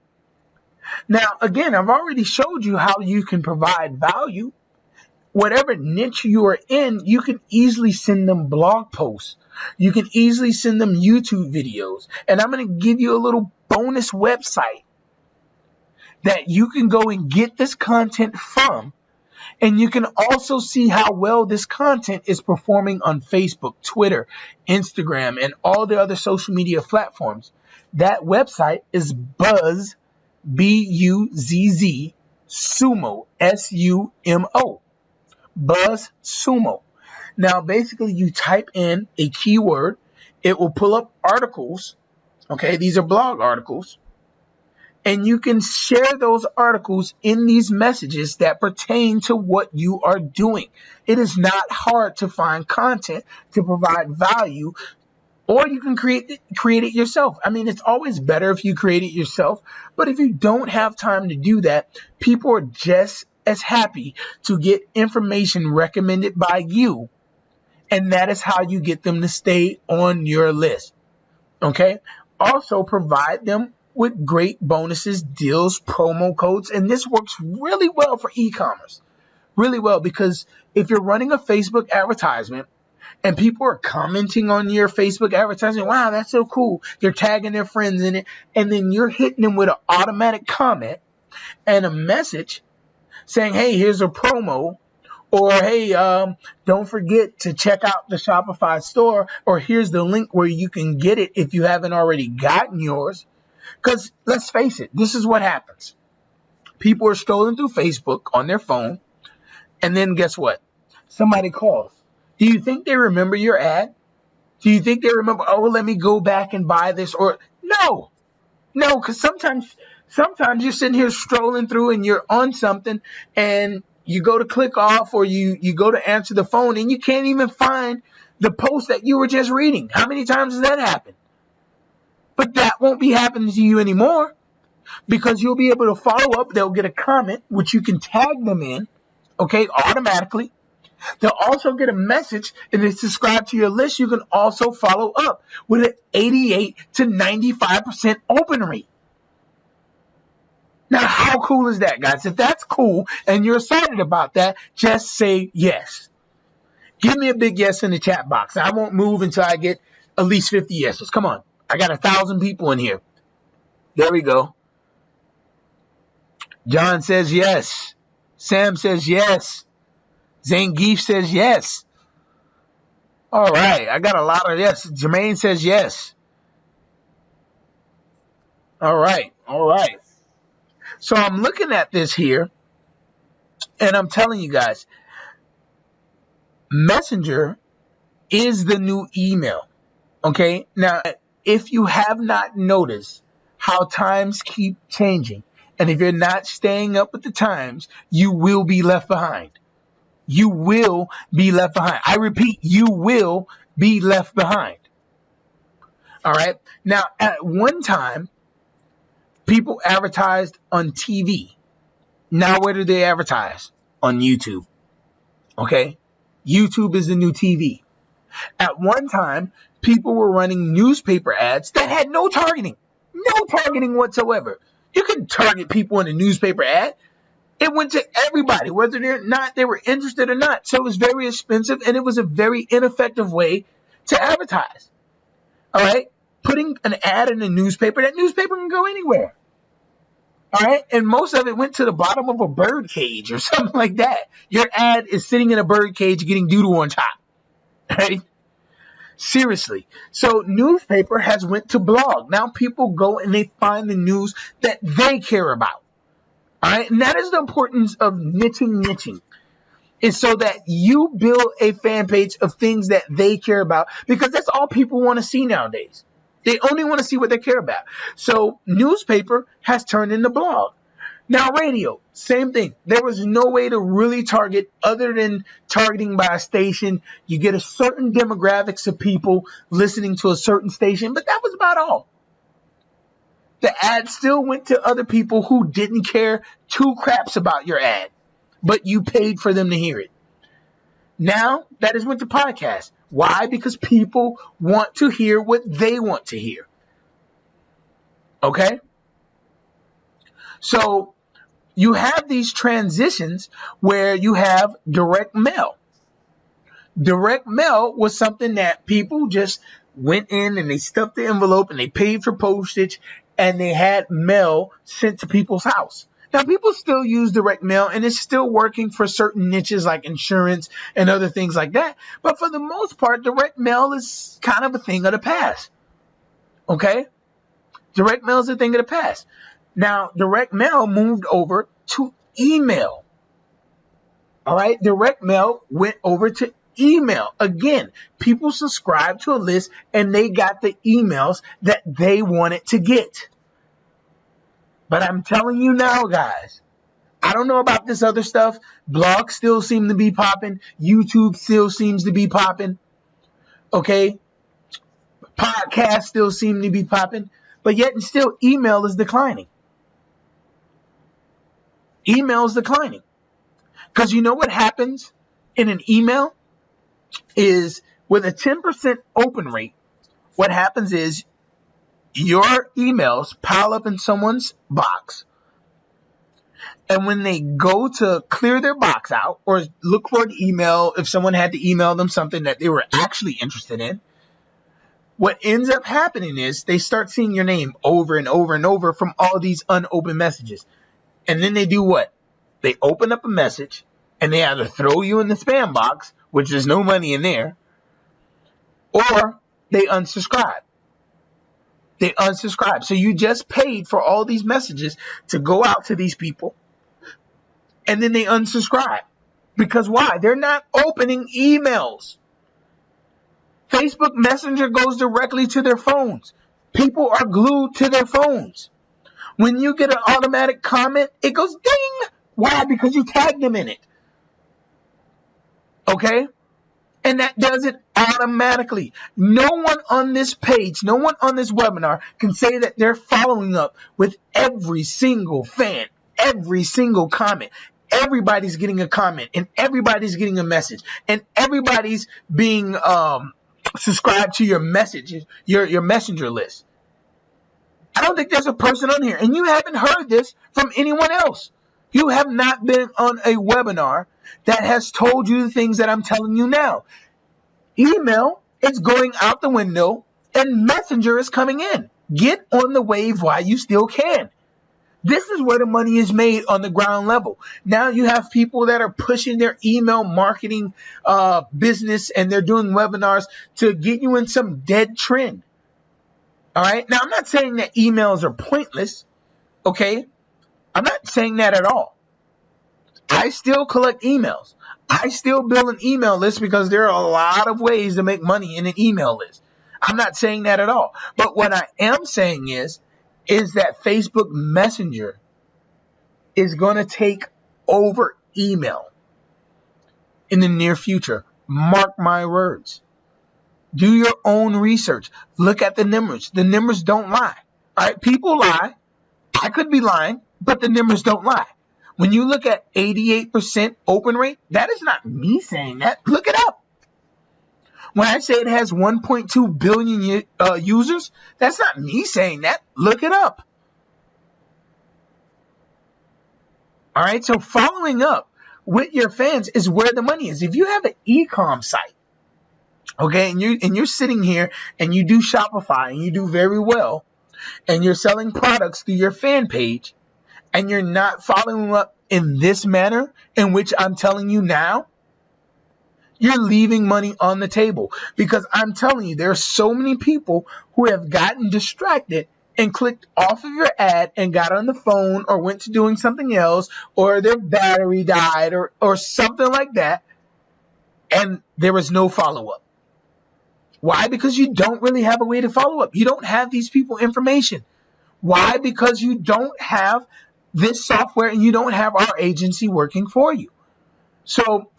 Now, again, I've already showed you how you can provide value. Whatever niche you are in, you can easily send them blog posts. You can easily send them YouTube videos. And I'm going to give you a little bonus website that you can go and get this content from. And you can also see how well this content is performing on Facebook, Twitter, Instagram, and all the other social media platforms. That website is Buzz, B-U-Z-Z, Sumo, S-U-M-O. Buzz Sumo. Now, basically, you type in a keyword. It will pull up articles. Okay, these are blog articles. And you can share those articles in these messages that pertain to what you are doing. It is not hard to find content to provide value, or you can create it yourself. I mean, it's always better if you create it yourself. But if you don't have time to do that, people are just as happy to get information recommended by you. And that is how you get them to stay on your list. Okay? Also, provide them with great bonuses, deals, promo codes, and this works really well for e-commerce. Really well, because if you're running a Facebook advertisement and people are commenting on your Facebook advertisement, wow, that's so cool. They're tagging their friends in it, and then you're hitting them with an automatic comment and a message saying, hey, here's a promo, or hey, don't forget to check out the Shopify store, or here's the link where you can get it if you haven't already gotten yours. Because let's face it, this is what happens. People are strolling through Facebook on their phone, and then guess what? Somebody calls. Do you think they remember your ad? Do you think they remember, oh, let me go back and buy this? Or no, because sometimes you're sitting here strolling through and you're on something, and you go to click off, or you go to answer the phone, and you can't even find the post that you were just reading. How many times has that happened? But that won't be happening to you anymore, because you'll be able to follow up. They'll get a comment, which you can tag them in, okay, automatically. They'll also get a message, and they subscribe to your list. You can also follow up with an 88 to 95% open rate. Now, how cool is that, guys? If that's cool and you're excited about that, just say yes. Give me a big yes in the chat box. I won't move until I get at least 50 yeses. Come on. I got 1,000 people in here. There we go. John says yes. Sam says yes. Zangief says yes. All right. I got a lot of yes. Jermaine says yes. All right. So I'm looking at this here, and I'm telling you guys, Messenger is the new email. Okay? Now, if you have not noticed how times keep changing, and if you're not staying up with the times, you will be left behind. You will be left behind. I repeat, you will be left behind. All right. Now, at one time, people advertised on TV. Now, where do they advertise? On YouTube. Okay. YouTube is the new TV. At one time, people were running newspaper ads that had no targeting. No targeting whatsoever. You couldn't target people in a newspaper ad. It went to everybody, whether they were interested or not. So it was very expensive, and it was a very ineffective way to advertise. All right? Putting an ad in a newspaper, that newspaper can go anywhere. All right? And most of it went to the bottom of a bird cage or something like that. Your ad is sitting in a bird cage getting doodle on top. Right? Seriously. So newspaper has went to blog. Now people go and they find the news that they care about. All right. And that is the importance of niching. Is so that you build a fan page of things that they care about, because that's all people want to see nowadays. They only want to see what they care about. So newspaper has turned into blog. Now radio, same thing. There was no way to really target other than targeting by a station. You get a certain demographics of people listening to a certain station, but that was about all. The ad still went to other people who didn't care two craps about your ad, but you paid for them to hear it. Now that is went to podcasts. Why? Because people want to hear what they want to hear. Okay? So you have these transitions where you have direct mail. Direct mail was something that people just went in and they stuffed the envelope and they paid for postage and they had mail sent to people's house. Now, people still use direct mail and it's still working for certain niches like insurance and other things like that. But for the most part, direct mail is kind of a thing of the past. Okay? Direct mail is a thing of the past. Now, direct mail moved over to email. All right? Direct mail went over to email. Again, people subscribed to a list and they got the emails that they wanted to get. But I'm telling you now, guys, I don't know about this other stuff. Blogs still seem to be popping. YouTube still seems to be popping. Okay? Podcasts still seem to be popping. But yet and still, email is declining. Email is declining. Because you know what happens in an email is with a 10% open rate, what happens is your emails pile up in someone's box. And when they go to clear their box out or look for an email, if someone had to email them something that they were actually interested in, what ends up happening is they start seeing your name over and over and over from all these unopened messages. And then they do what? They open up a message and they either throw you in the spam box, which there's no money in there, or they unsubscribe. They unsubscribe. So you just paid for all these messages to go out to these people, and then they unsubscribe. Because why? They're not opening emails. Facebook Messenger goes directly to their phones. People are glued to their phones. When you get an automatic comment, it goes ding. Why? Because you tagged them in it. Okay? And that does it automatically. No one on this page, no one on this webinar can say that they're following up with every single fan, every single comment. Everybody's getting a comment and everybody's getting a message and everybody's being subscribed to your message, your messenger list. I don't think there's a person on here, and you haven't heard this from anyone else. You have not been on a webinar that has told you the things that I'm telling you now. Email is going out the window and Messenger is coming in. Get on the wave while you still can. This is where the money is made on the ground level. Now you have people that are pushing their email marketing business and they're doing webinars to get you in some dead trend. All right. Now, I'm not saying that emails are pointless. Okay. I'm not saying that at all. I still collect emails. I still build an email list because there are a lot of ways to make money in an email list. I'm not saying that at all. But what I am saying is that Facebook Messenger is going to take over email. in the near future. Mark my words. Do your own research. Look at the numbers. The numbers don't lie. All right, people lie. I could be lying, but the numbers don't lie. When you look at 88% open rate, that is not me saying that. Look it up. When I say it has 1.2 billion users, that's not me saying that. Look it up. All right, so following up with your fans is where the money is. If you have an e-com site, okay, and you're sitting here and you do Shopify and you do very well, and you're selling products through your fan page, and you're not following up in this manner in which I'm telling you now, you're leaving money on the table. Because I'm telling you, there are so many people who have gotten distracted and clicked off of your ad and got on the phone or went to doing something else, or their battery died or something like that, and there was no follow-up. Why? Because you don't really have a way to follow up. You don't have these people information. Why? Because you don't have this software and you don't have our agency working for you. So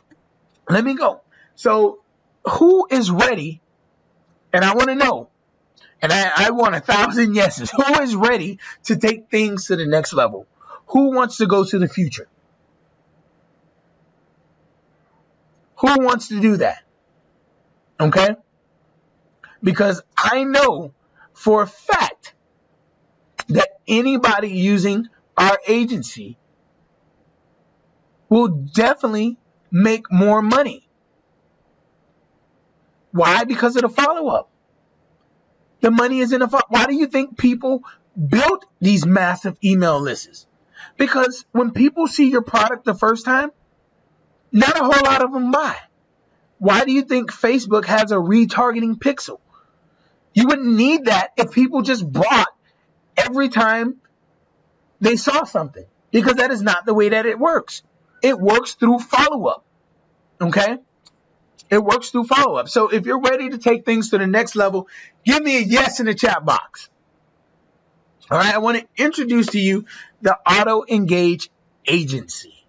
let me go. So who is ready? And I want to know, and I want 1,000 yeses. Who is ready to take things to the next level? Who wants to go to the future? Who wants to do that? Okay? Because I know for a fact that anybody using our agency will definitely make more money. Why? Because of the follow-up. The money is in the follow-up. Why do you think people built these massive email lists? Because when people see your product the first time, not a whole lot of them buy. Why do you think Facebook has a retargeting pixel? You wouldn't need that if people just bought every time they saw something, because that is not the way that it works. It works through follow-up. Okay? It works through follow-up. So if you're ready to take things to the next level, give me a yes in the chat box. All right, I want to introduce to you the Auto Engage Agency.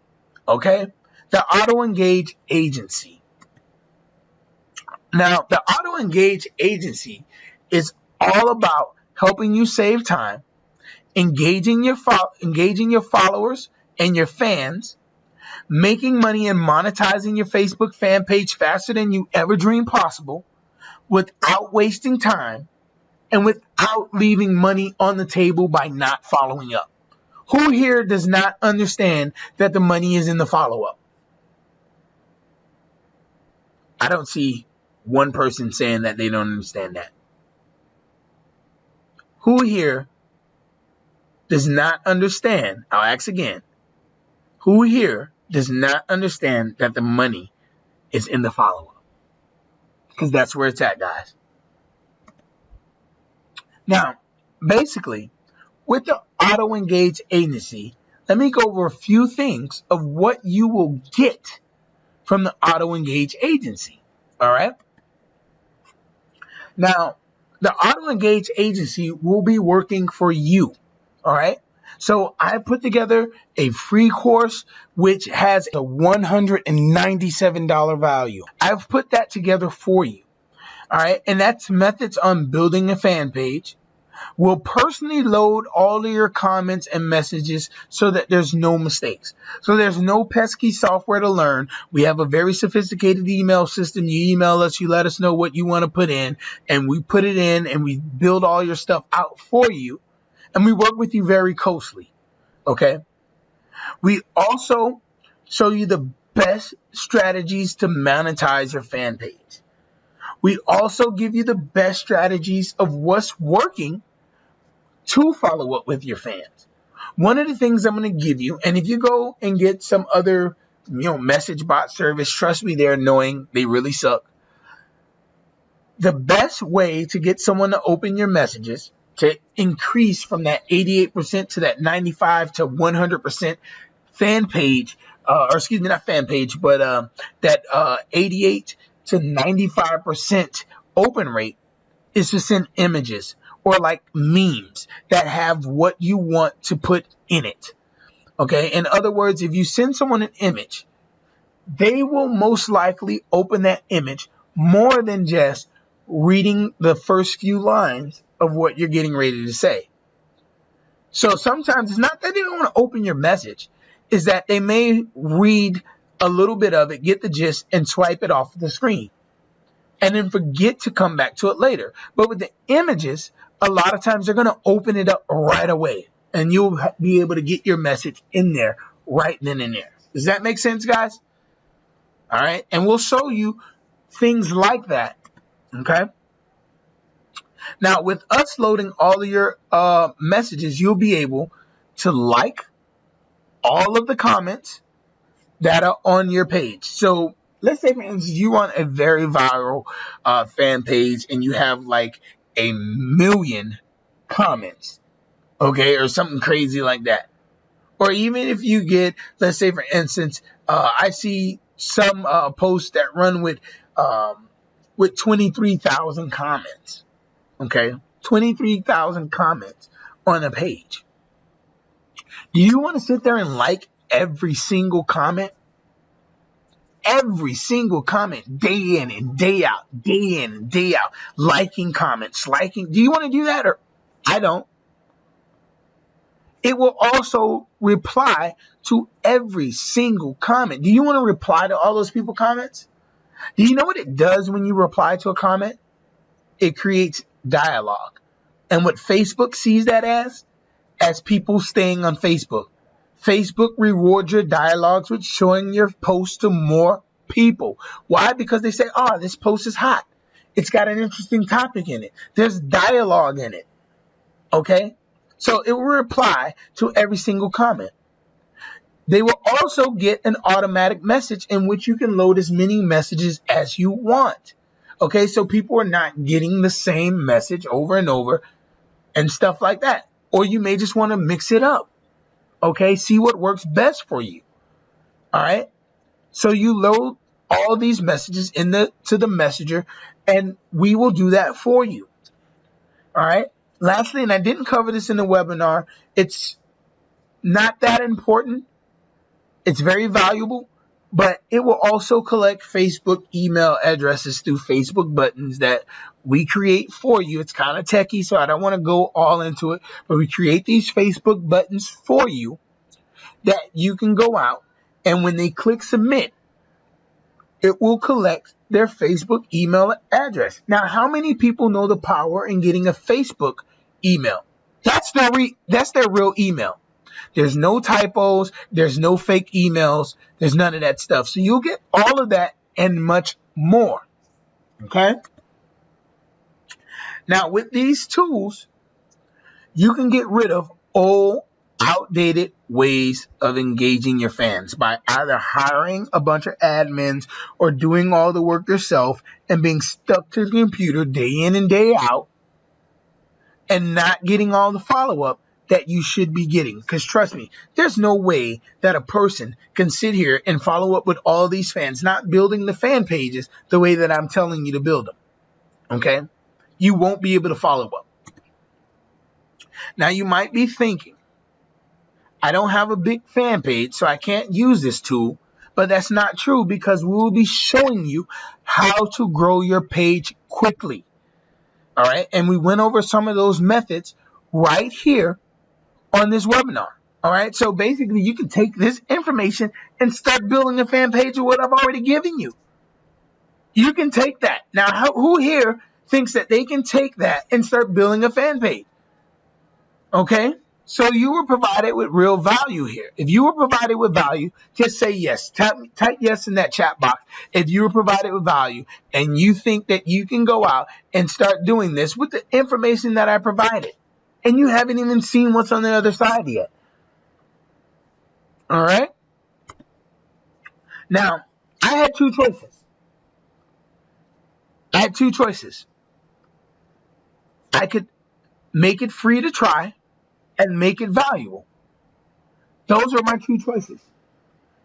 Okay? The Auto Engage Agency. Now, the Auto Engage Agency is all about helping you save time, engaging your followers and your fans, making money and monetizing your Facebook fan page faster than you ever dreamed possible, without wasting time and without leaving money on the table by not following up. Who here does not understand that the money is in the follow-up? I don't see one person saying that they don't understand that. Who here does not understand? I'll ask again. Who here does not understand that the money is in the follow-up? Because that's where it's at, guys. Now, basically, with the Auto Engage Agency, let me go over a few things of what you will get from the Auto Engage Agency. All right? Now, the Auto Engage Agency will be working for you. All right? So I put together a free course which has a $197 value. I've put that together for you. All right? And that's methods on building a fan page. We'll personally load all of your comments and messages so that there's no mistakes. So there's no pesky software to learn. We have a very sophisticated email system. You email us, you let us know what you want to put in, and we put it in and we build all your stuff out for you. And we work with you very closely. Okay? We also show you the best strategies to monetize your fan page. We also give you the best strategies of what's working to follow up with your fans. One of the things I'm going to give you, and if you go and get some other, message bot service, trust me, they're annoying. They really suck. The best way to get someone to open your messages, to increase from that 88% to that 95 to 100% fan page, not fan page, but that 88 to 95% open rate, is to send images or like memes that have what you want to put in it. Okay. In other words, if you send someone an image they will most likely open that image more than just reading the first few lines of what you're getting ready to say. So sometimes it's not that they don't want to open your message, is that they may read a little bit of it, get the gist, and swipe it off the screen, and then forget to come back to it later. But with the images, a lot of times they're going to open it up right away, and you'll be able to get your message in there right then and there. Does that make sense, guys? All right, and we'll show you things like that, okay? Now, with us loading all of your messages, you'll be able to like all of the comments that are on your page. So let's say, for instance, you run a very viral fan page and you have like 1,000,000 comments, okay, or something crazy like that. Or even if you get, let's say, for instance, I see some posts that run with 23,000 comments. Okay, 23,000 comments on a page. Do you want to sit there and like every single comment? Every single comment, day in and day out, day in and day out, liking comments, liking. Do you want to do that? Or I don't. It will also reply to every single comment. Do you want to reply to all those people's comments? Do you know what it does when you reply to a comment? It creates dialogue. And what Facebook sees that as people staying on Facebook. Facebook rewards your dialogues with showing your post to more people. Why? Because they say, oh, this post is hot. It's got an interesting topic in it. There's dialogue in it. Okay? So it will reply to every single comment. They will also get an automatic message in which you can load as many messages as you want. Okay, so people are not getting the same message over and over and stuff like that. Or you may just want to mix it up. Okay, see what works best for you. All right, so you load all these messages to the messenger, and we will do that for you. All right. Lastly, and I didn't cover this in the webinar, it's not that important. It's very valuable, but it will also collect Facebook email addresses through Facebook buttons that we create for you. It's kind of techie, so I don't want to go all into it, but we create these Facebook buttons for you that you can go out, and when they click submit, it will collect their Facebook email address. Now, how many people know the power in getting a Facebook email? That's their real email. There's no typos. There's no fake emails. There's none of that stuff. So you'll get all of that and much more. Okay? Now, with these tools, you can get rid of all outdated ways of engaging your fans by either hiring a bunch of admins or doing all the work yourself and being stuck to the computer day in and day out and not getting all the follow-up that you should be getting. Because trust me, there's no way that a person can sit here and follow up with all these fans, not building the fan pages the way that I'm telling you to build them. Okay? You won't be able to follow up. Now, you might be thinking, I don't have a big fan page, so I can't use this tool. But that's not true, because we will be showing you how to grow your page quickly. All right? And we went over some of those methods right here on this webinar. All right? So basically, you can take this information and start building a fan page of what I've already given you. You can take that. Now, who here thinks that they can take that and start building a fan page? Okay? So you were provided with real value here. If you were provided with value, just say yes. Type yes in that chat box if you were provided with value and you think that you can go out and start doing this with the information that I provided. And you haven't even seen what's on the other side yet. All right? Now, I had two choices. I could make it free to try and make it valuable. Those are my two choices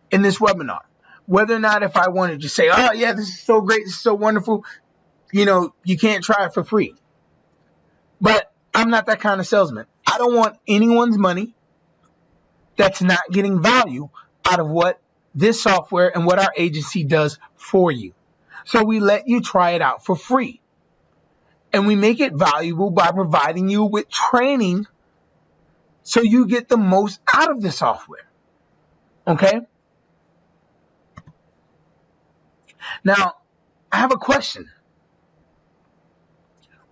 in this webinar. Whether or not, if I wanted to say, oh yeah, this is so great, this is so wonderful, you can't try it for free. But I'm not that kind of salesman. I don't want anyone's money that's not getting value out of what this software and what our agency does for you. So we let you try it out for free. And we make it valuable by providing you with training so you get the most out of the software. Okay? Now, I have a question.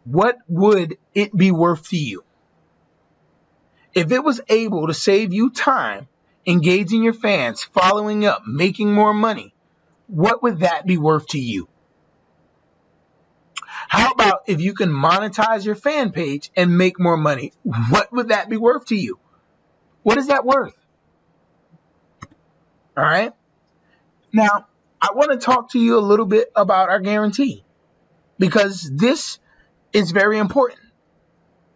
What would it be worth to you? If it was able to save you time, engaging your fans, following up, making more money, what would that be worth to you? How about if you can monetize your fan page and make more money? What would that be worth to you? What is that worth? All right. Now, I want to talk to you a little bit about our guarantee, because this is very important,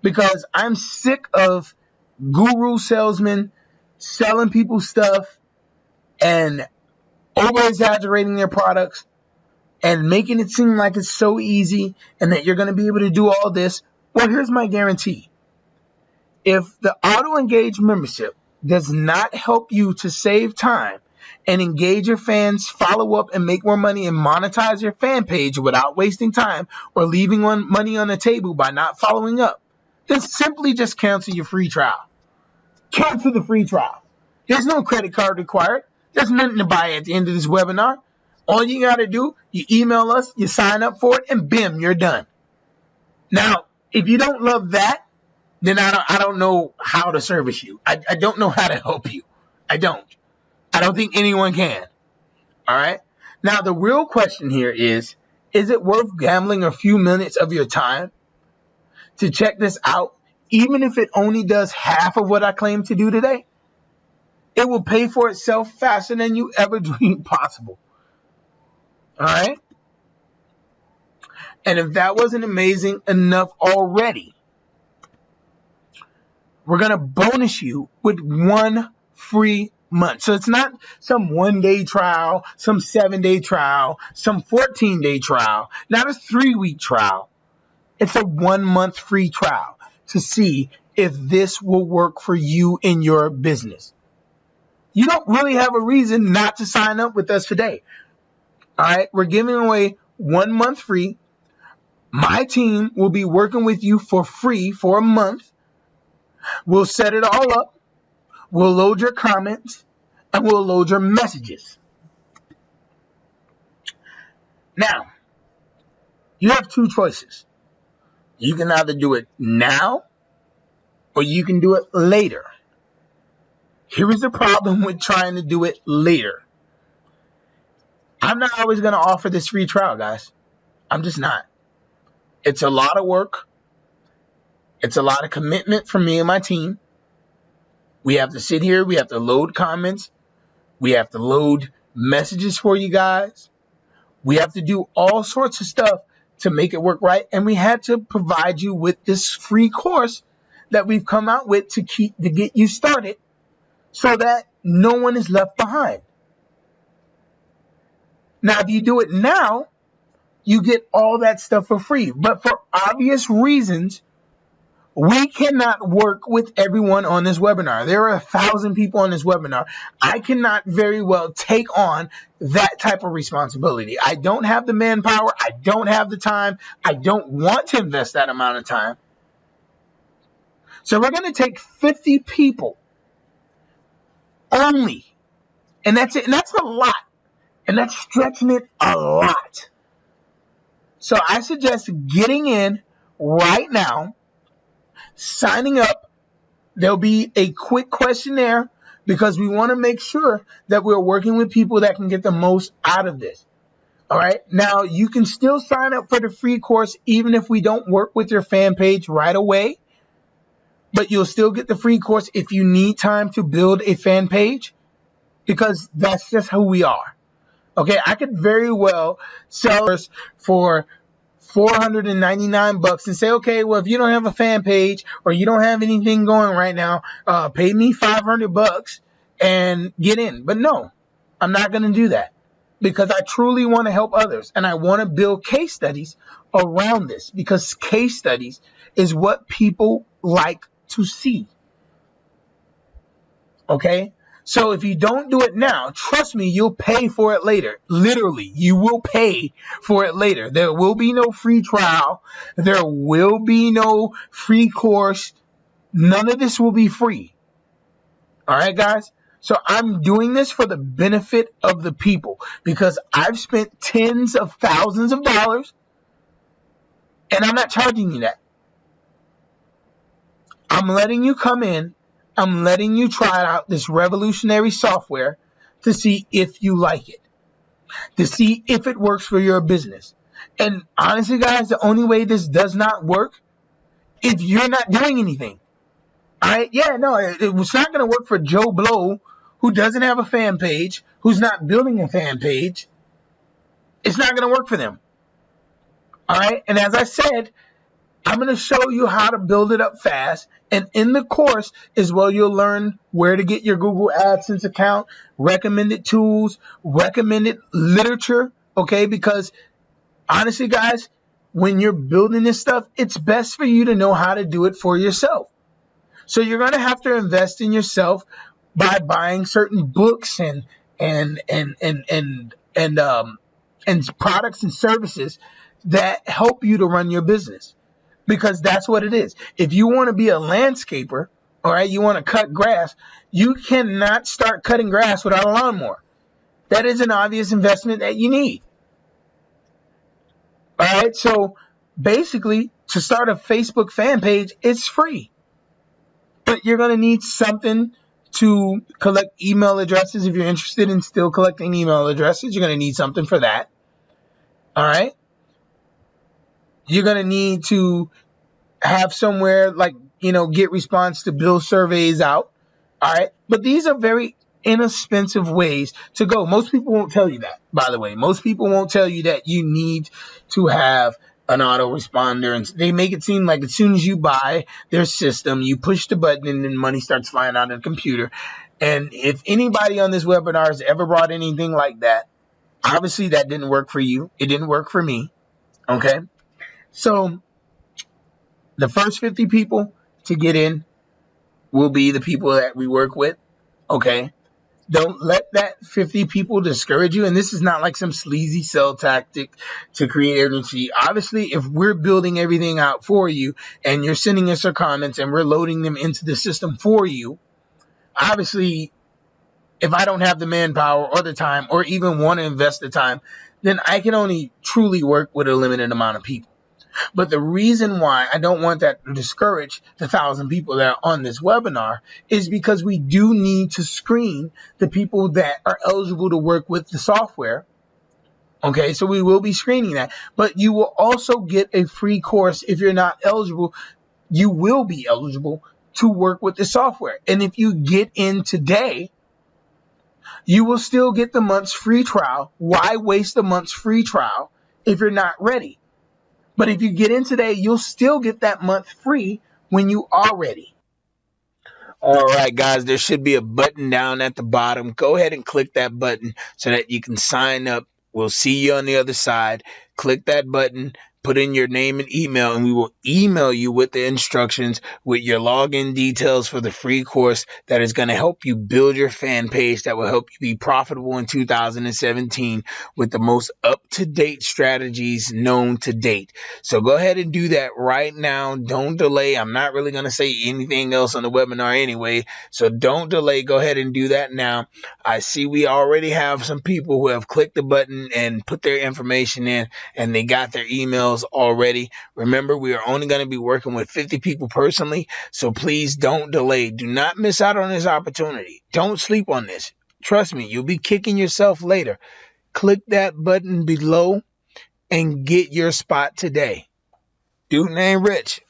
because I'm sick of guru salesmen selling people stuff and over exaggerating their products and making it seem like it's so easy and that you're going to be able to do all this. Well, here's my guarantee. If the auto engage membership does not help you to save time and engage your fans, follow up and make more money and monetize your fan page without wasting time or leaving money on the table by not following up, then simply just cancel your free trial. Cancel the free trial. There's no credit card required. There's nothing to buy at the end of this webinar. All you got to do, you email us, you sign up for it, and bim, you're done. Now, if you don't love that, then I don't know how to service you. I don't know how to help you. I don't think anyone can. All right? Now, the real question here is it worth gambling a few minutes of your time to check this out, even if it only does half of what I claim to do today? It will pay for itself faster than you ever dreamed possible. All right? And if that wasn't amazing enough already, we're going to bonus you with 1 free month. So it's not some 1-day trial, some 7-day trial, some 14-day trial, not a 3-week trial. It's a 1-month free trial to see if this will work for you in your business. You don't really have a reason not to sign up with us today. All right, we're giving away 1 month free. My team will be working with you for free for a month. We'll set it all up. We'll load your comments and we'll load your messages. Now, you have 2 choices. You can either do it now or you can do it later. Here is the problem with trying to do it later. I'm not always going to offer this free trial, guys. I'm just not. It's a lot of work. It's a lot of commitment from me and my team. We have to sit here. We have to load comments. We have to load messages for you guys. We have to do all sorts of stuff to make it work right. And we had to provide you with this free course that we've come out with to get you started so that no one is left behind. Now, if you do it now, you get all that stuff for free. But for obvious reasons, we cannot work with everyone on this webinar. There are 1,000 people on this webinar. I cannot very well take on that type of responsibility. I don't have the manpower. I don't have the time. I don't want to invest that amount of time. So we're going to take 50 people only. And that's it. And that's a lot. And that's stretching it a lot. So I suggest getting in right now, signing up. There'll be a quick questionnaire because we want to make sure that we're working with people that can get the most out of this. All right. Now, you can still sign up for the free course even if we don't work with your fan page right away. But you'll still get the free course if you need time to build a fan page, because that's just who we are. Okay, I could very well sell this for $499 and say, okay, well, if you don't have a fan page or you don't have anything going right now, pay me $500 and get in. But no, I'm not going to do that, because I truly want to help others and I want to build case studies around this, because case studies is what people like to see. Okay, So if you don't do it now, trust me, you'll pay for it later. Literally, you will pay for it later. There will be no free trial. There will be no free course. None of this will be free. All right, guys? So I'm doing this for the benefit of the people because I've spent tens of thousands of dollars and I'm not charging you that. I'm letting you come in. I'm letting you try out this revolutionary software to see if you like it, to see if it works for your business. And honestly, guys, the only way this does not work if you're not doing anything. All right? Yeah, no, it's not going to work for Joe Blow, who doesn't have a fan page, who's not building a fan page. It's not going to work for them. All right? And as I said, I'm going to show you how to build it up fast. And in the course as well, you'll learn where to get your Google AdSense account, recommended tools, recommended literature. Okay, because honestly, guys, when you're building this stuff, it's best for you to know how to do it for yourself. So you're going to have to invest in yourself by buying certain books and products and services that help you to run your business. Because that's what it is. If you want to be a landscaper, all right, you want to cut grass, you cannot start cutting grass without a lawnmower. That is an obvious investment that you need. All right, so basically, to start a Facebook fan page, it's free. But you're going to need something to collect email addresses. If you're interested in still collecting email addresses, you're going to need something for that. All right. You're going to need to have somewhere like, get response to bill surveys out. All right. But these are very inexpensive ways to go. Most people won't tell you that, by the way. Most people won't tell you that you need to have an autoresponder, and they make it seem like as soon as you buy their system, you push the button and then money starts flying out of the computer. And if anybody on this webinar has ever bought anything like that, obviously that didn't work for you. It didn't work for me. Okay. So the first 50 people to get in will be the people that we work with. Okay. Don't let that 50 people discourage you. And this is not like some sleazy sell tactic to create urgency. Obviously, if we're building everything out for you and you're sending us our comments and we're loading them into the system for you, obviously, if I don't have the manpower or the time or even want to invest the time, then I can only truly work with a limited amount of people. But the reason why I don't want that to discourage the 1,000 people that are on this webinar is because we do need to screen the people that are eligible to work with the software. Okay, so we will be screening that. But you will also get a free course if you're not eligible. You will be eligible to work with the software. And if you get in today, you will still get the month's free trial. Why waste the month's free trial if you're not ready? But if you get in today, you'll still get that month free when you are ready. All right, guys, there should be a button down at the bottom. Go ahead and click that button so that you can sign up. We'll see you on the other side. Click that button, put in your name and email, and we will email you with the instructions with your login details for the free course that is going to help you build your fan page that will help you be profitable in 2017 with the most up-to-date strategies known to date. So go ahead and do that right now. Don't delay. I'm not really going to say anything else on the webinar anyway, so don't delay. Go ahead and do that now. I see we already have some people who have clicked the button and put their information in, and they got their emails already. Remember, we are only going to be working with 50 people personally, so please don't delay. Do not miss out on this opportunity. Don't sleep on this. Trust me, you'll be kicking yourself later. Click that button below and get your spot today. Dude named Rich.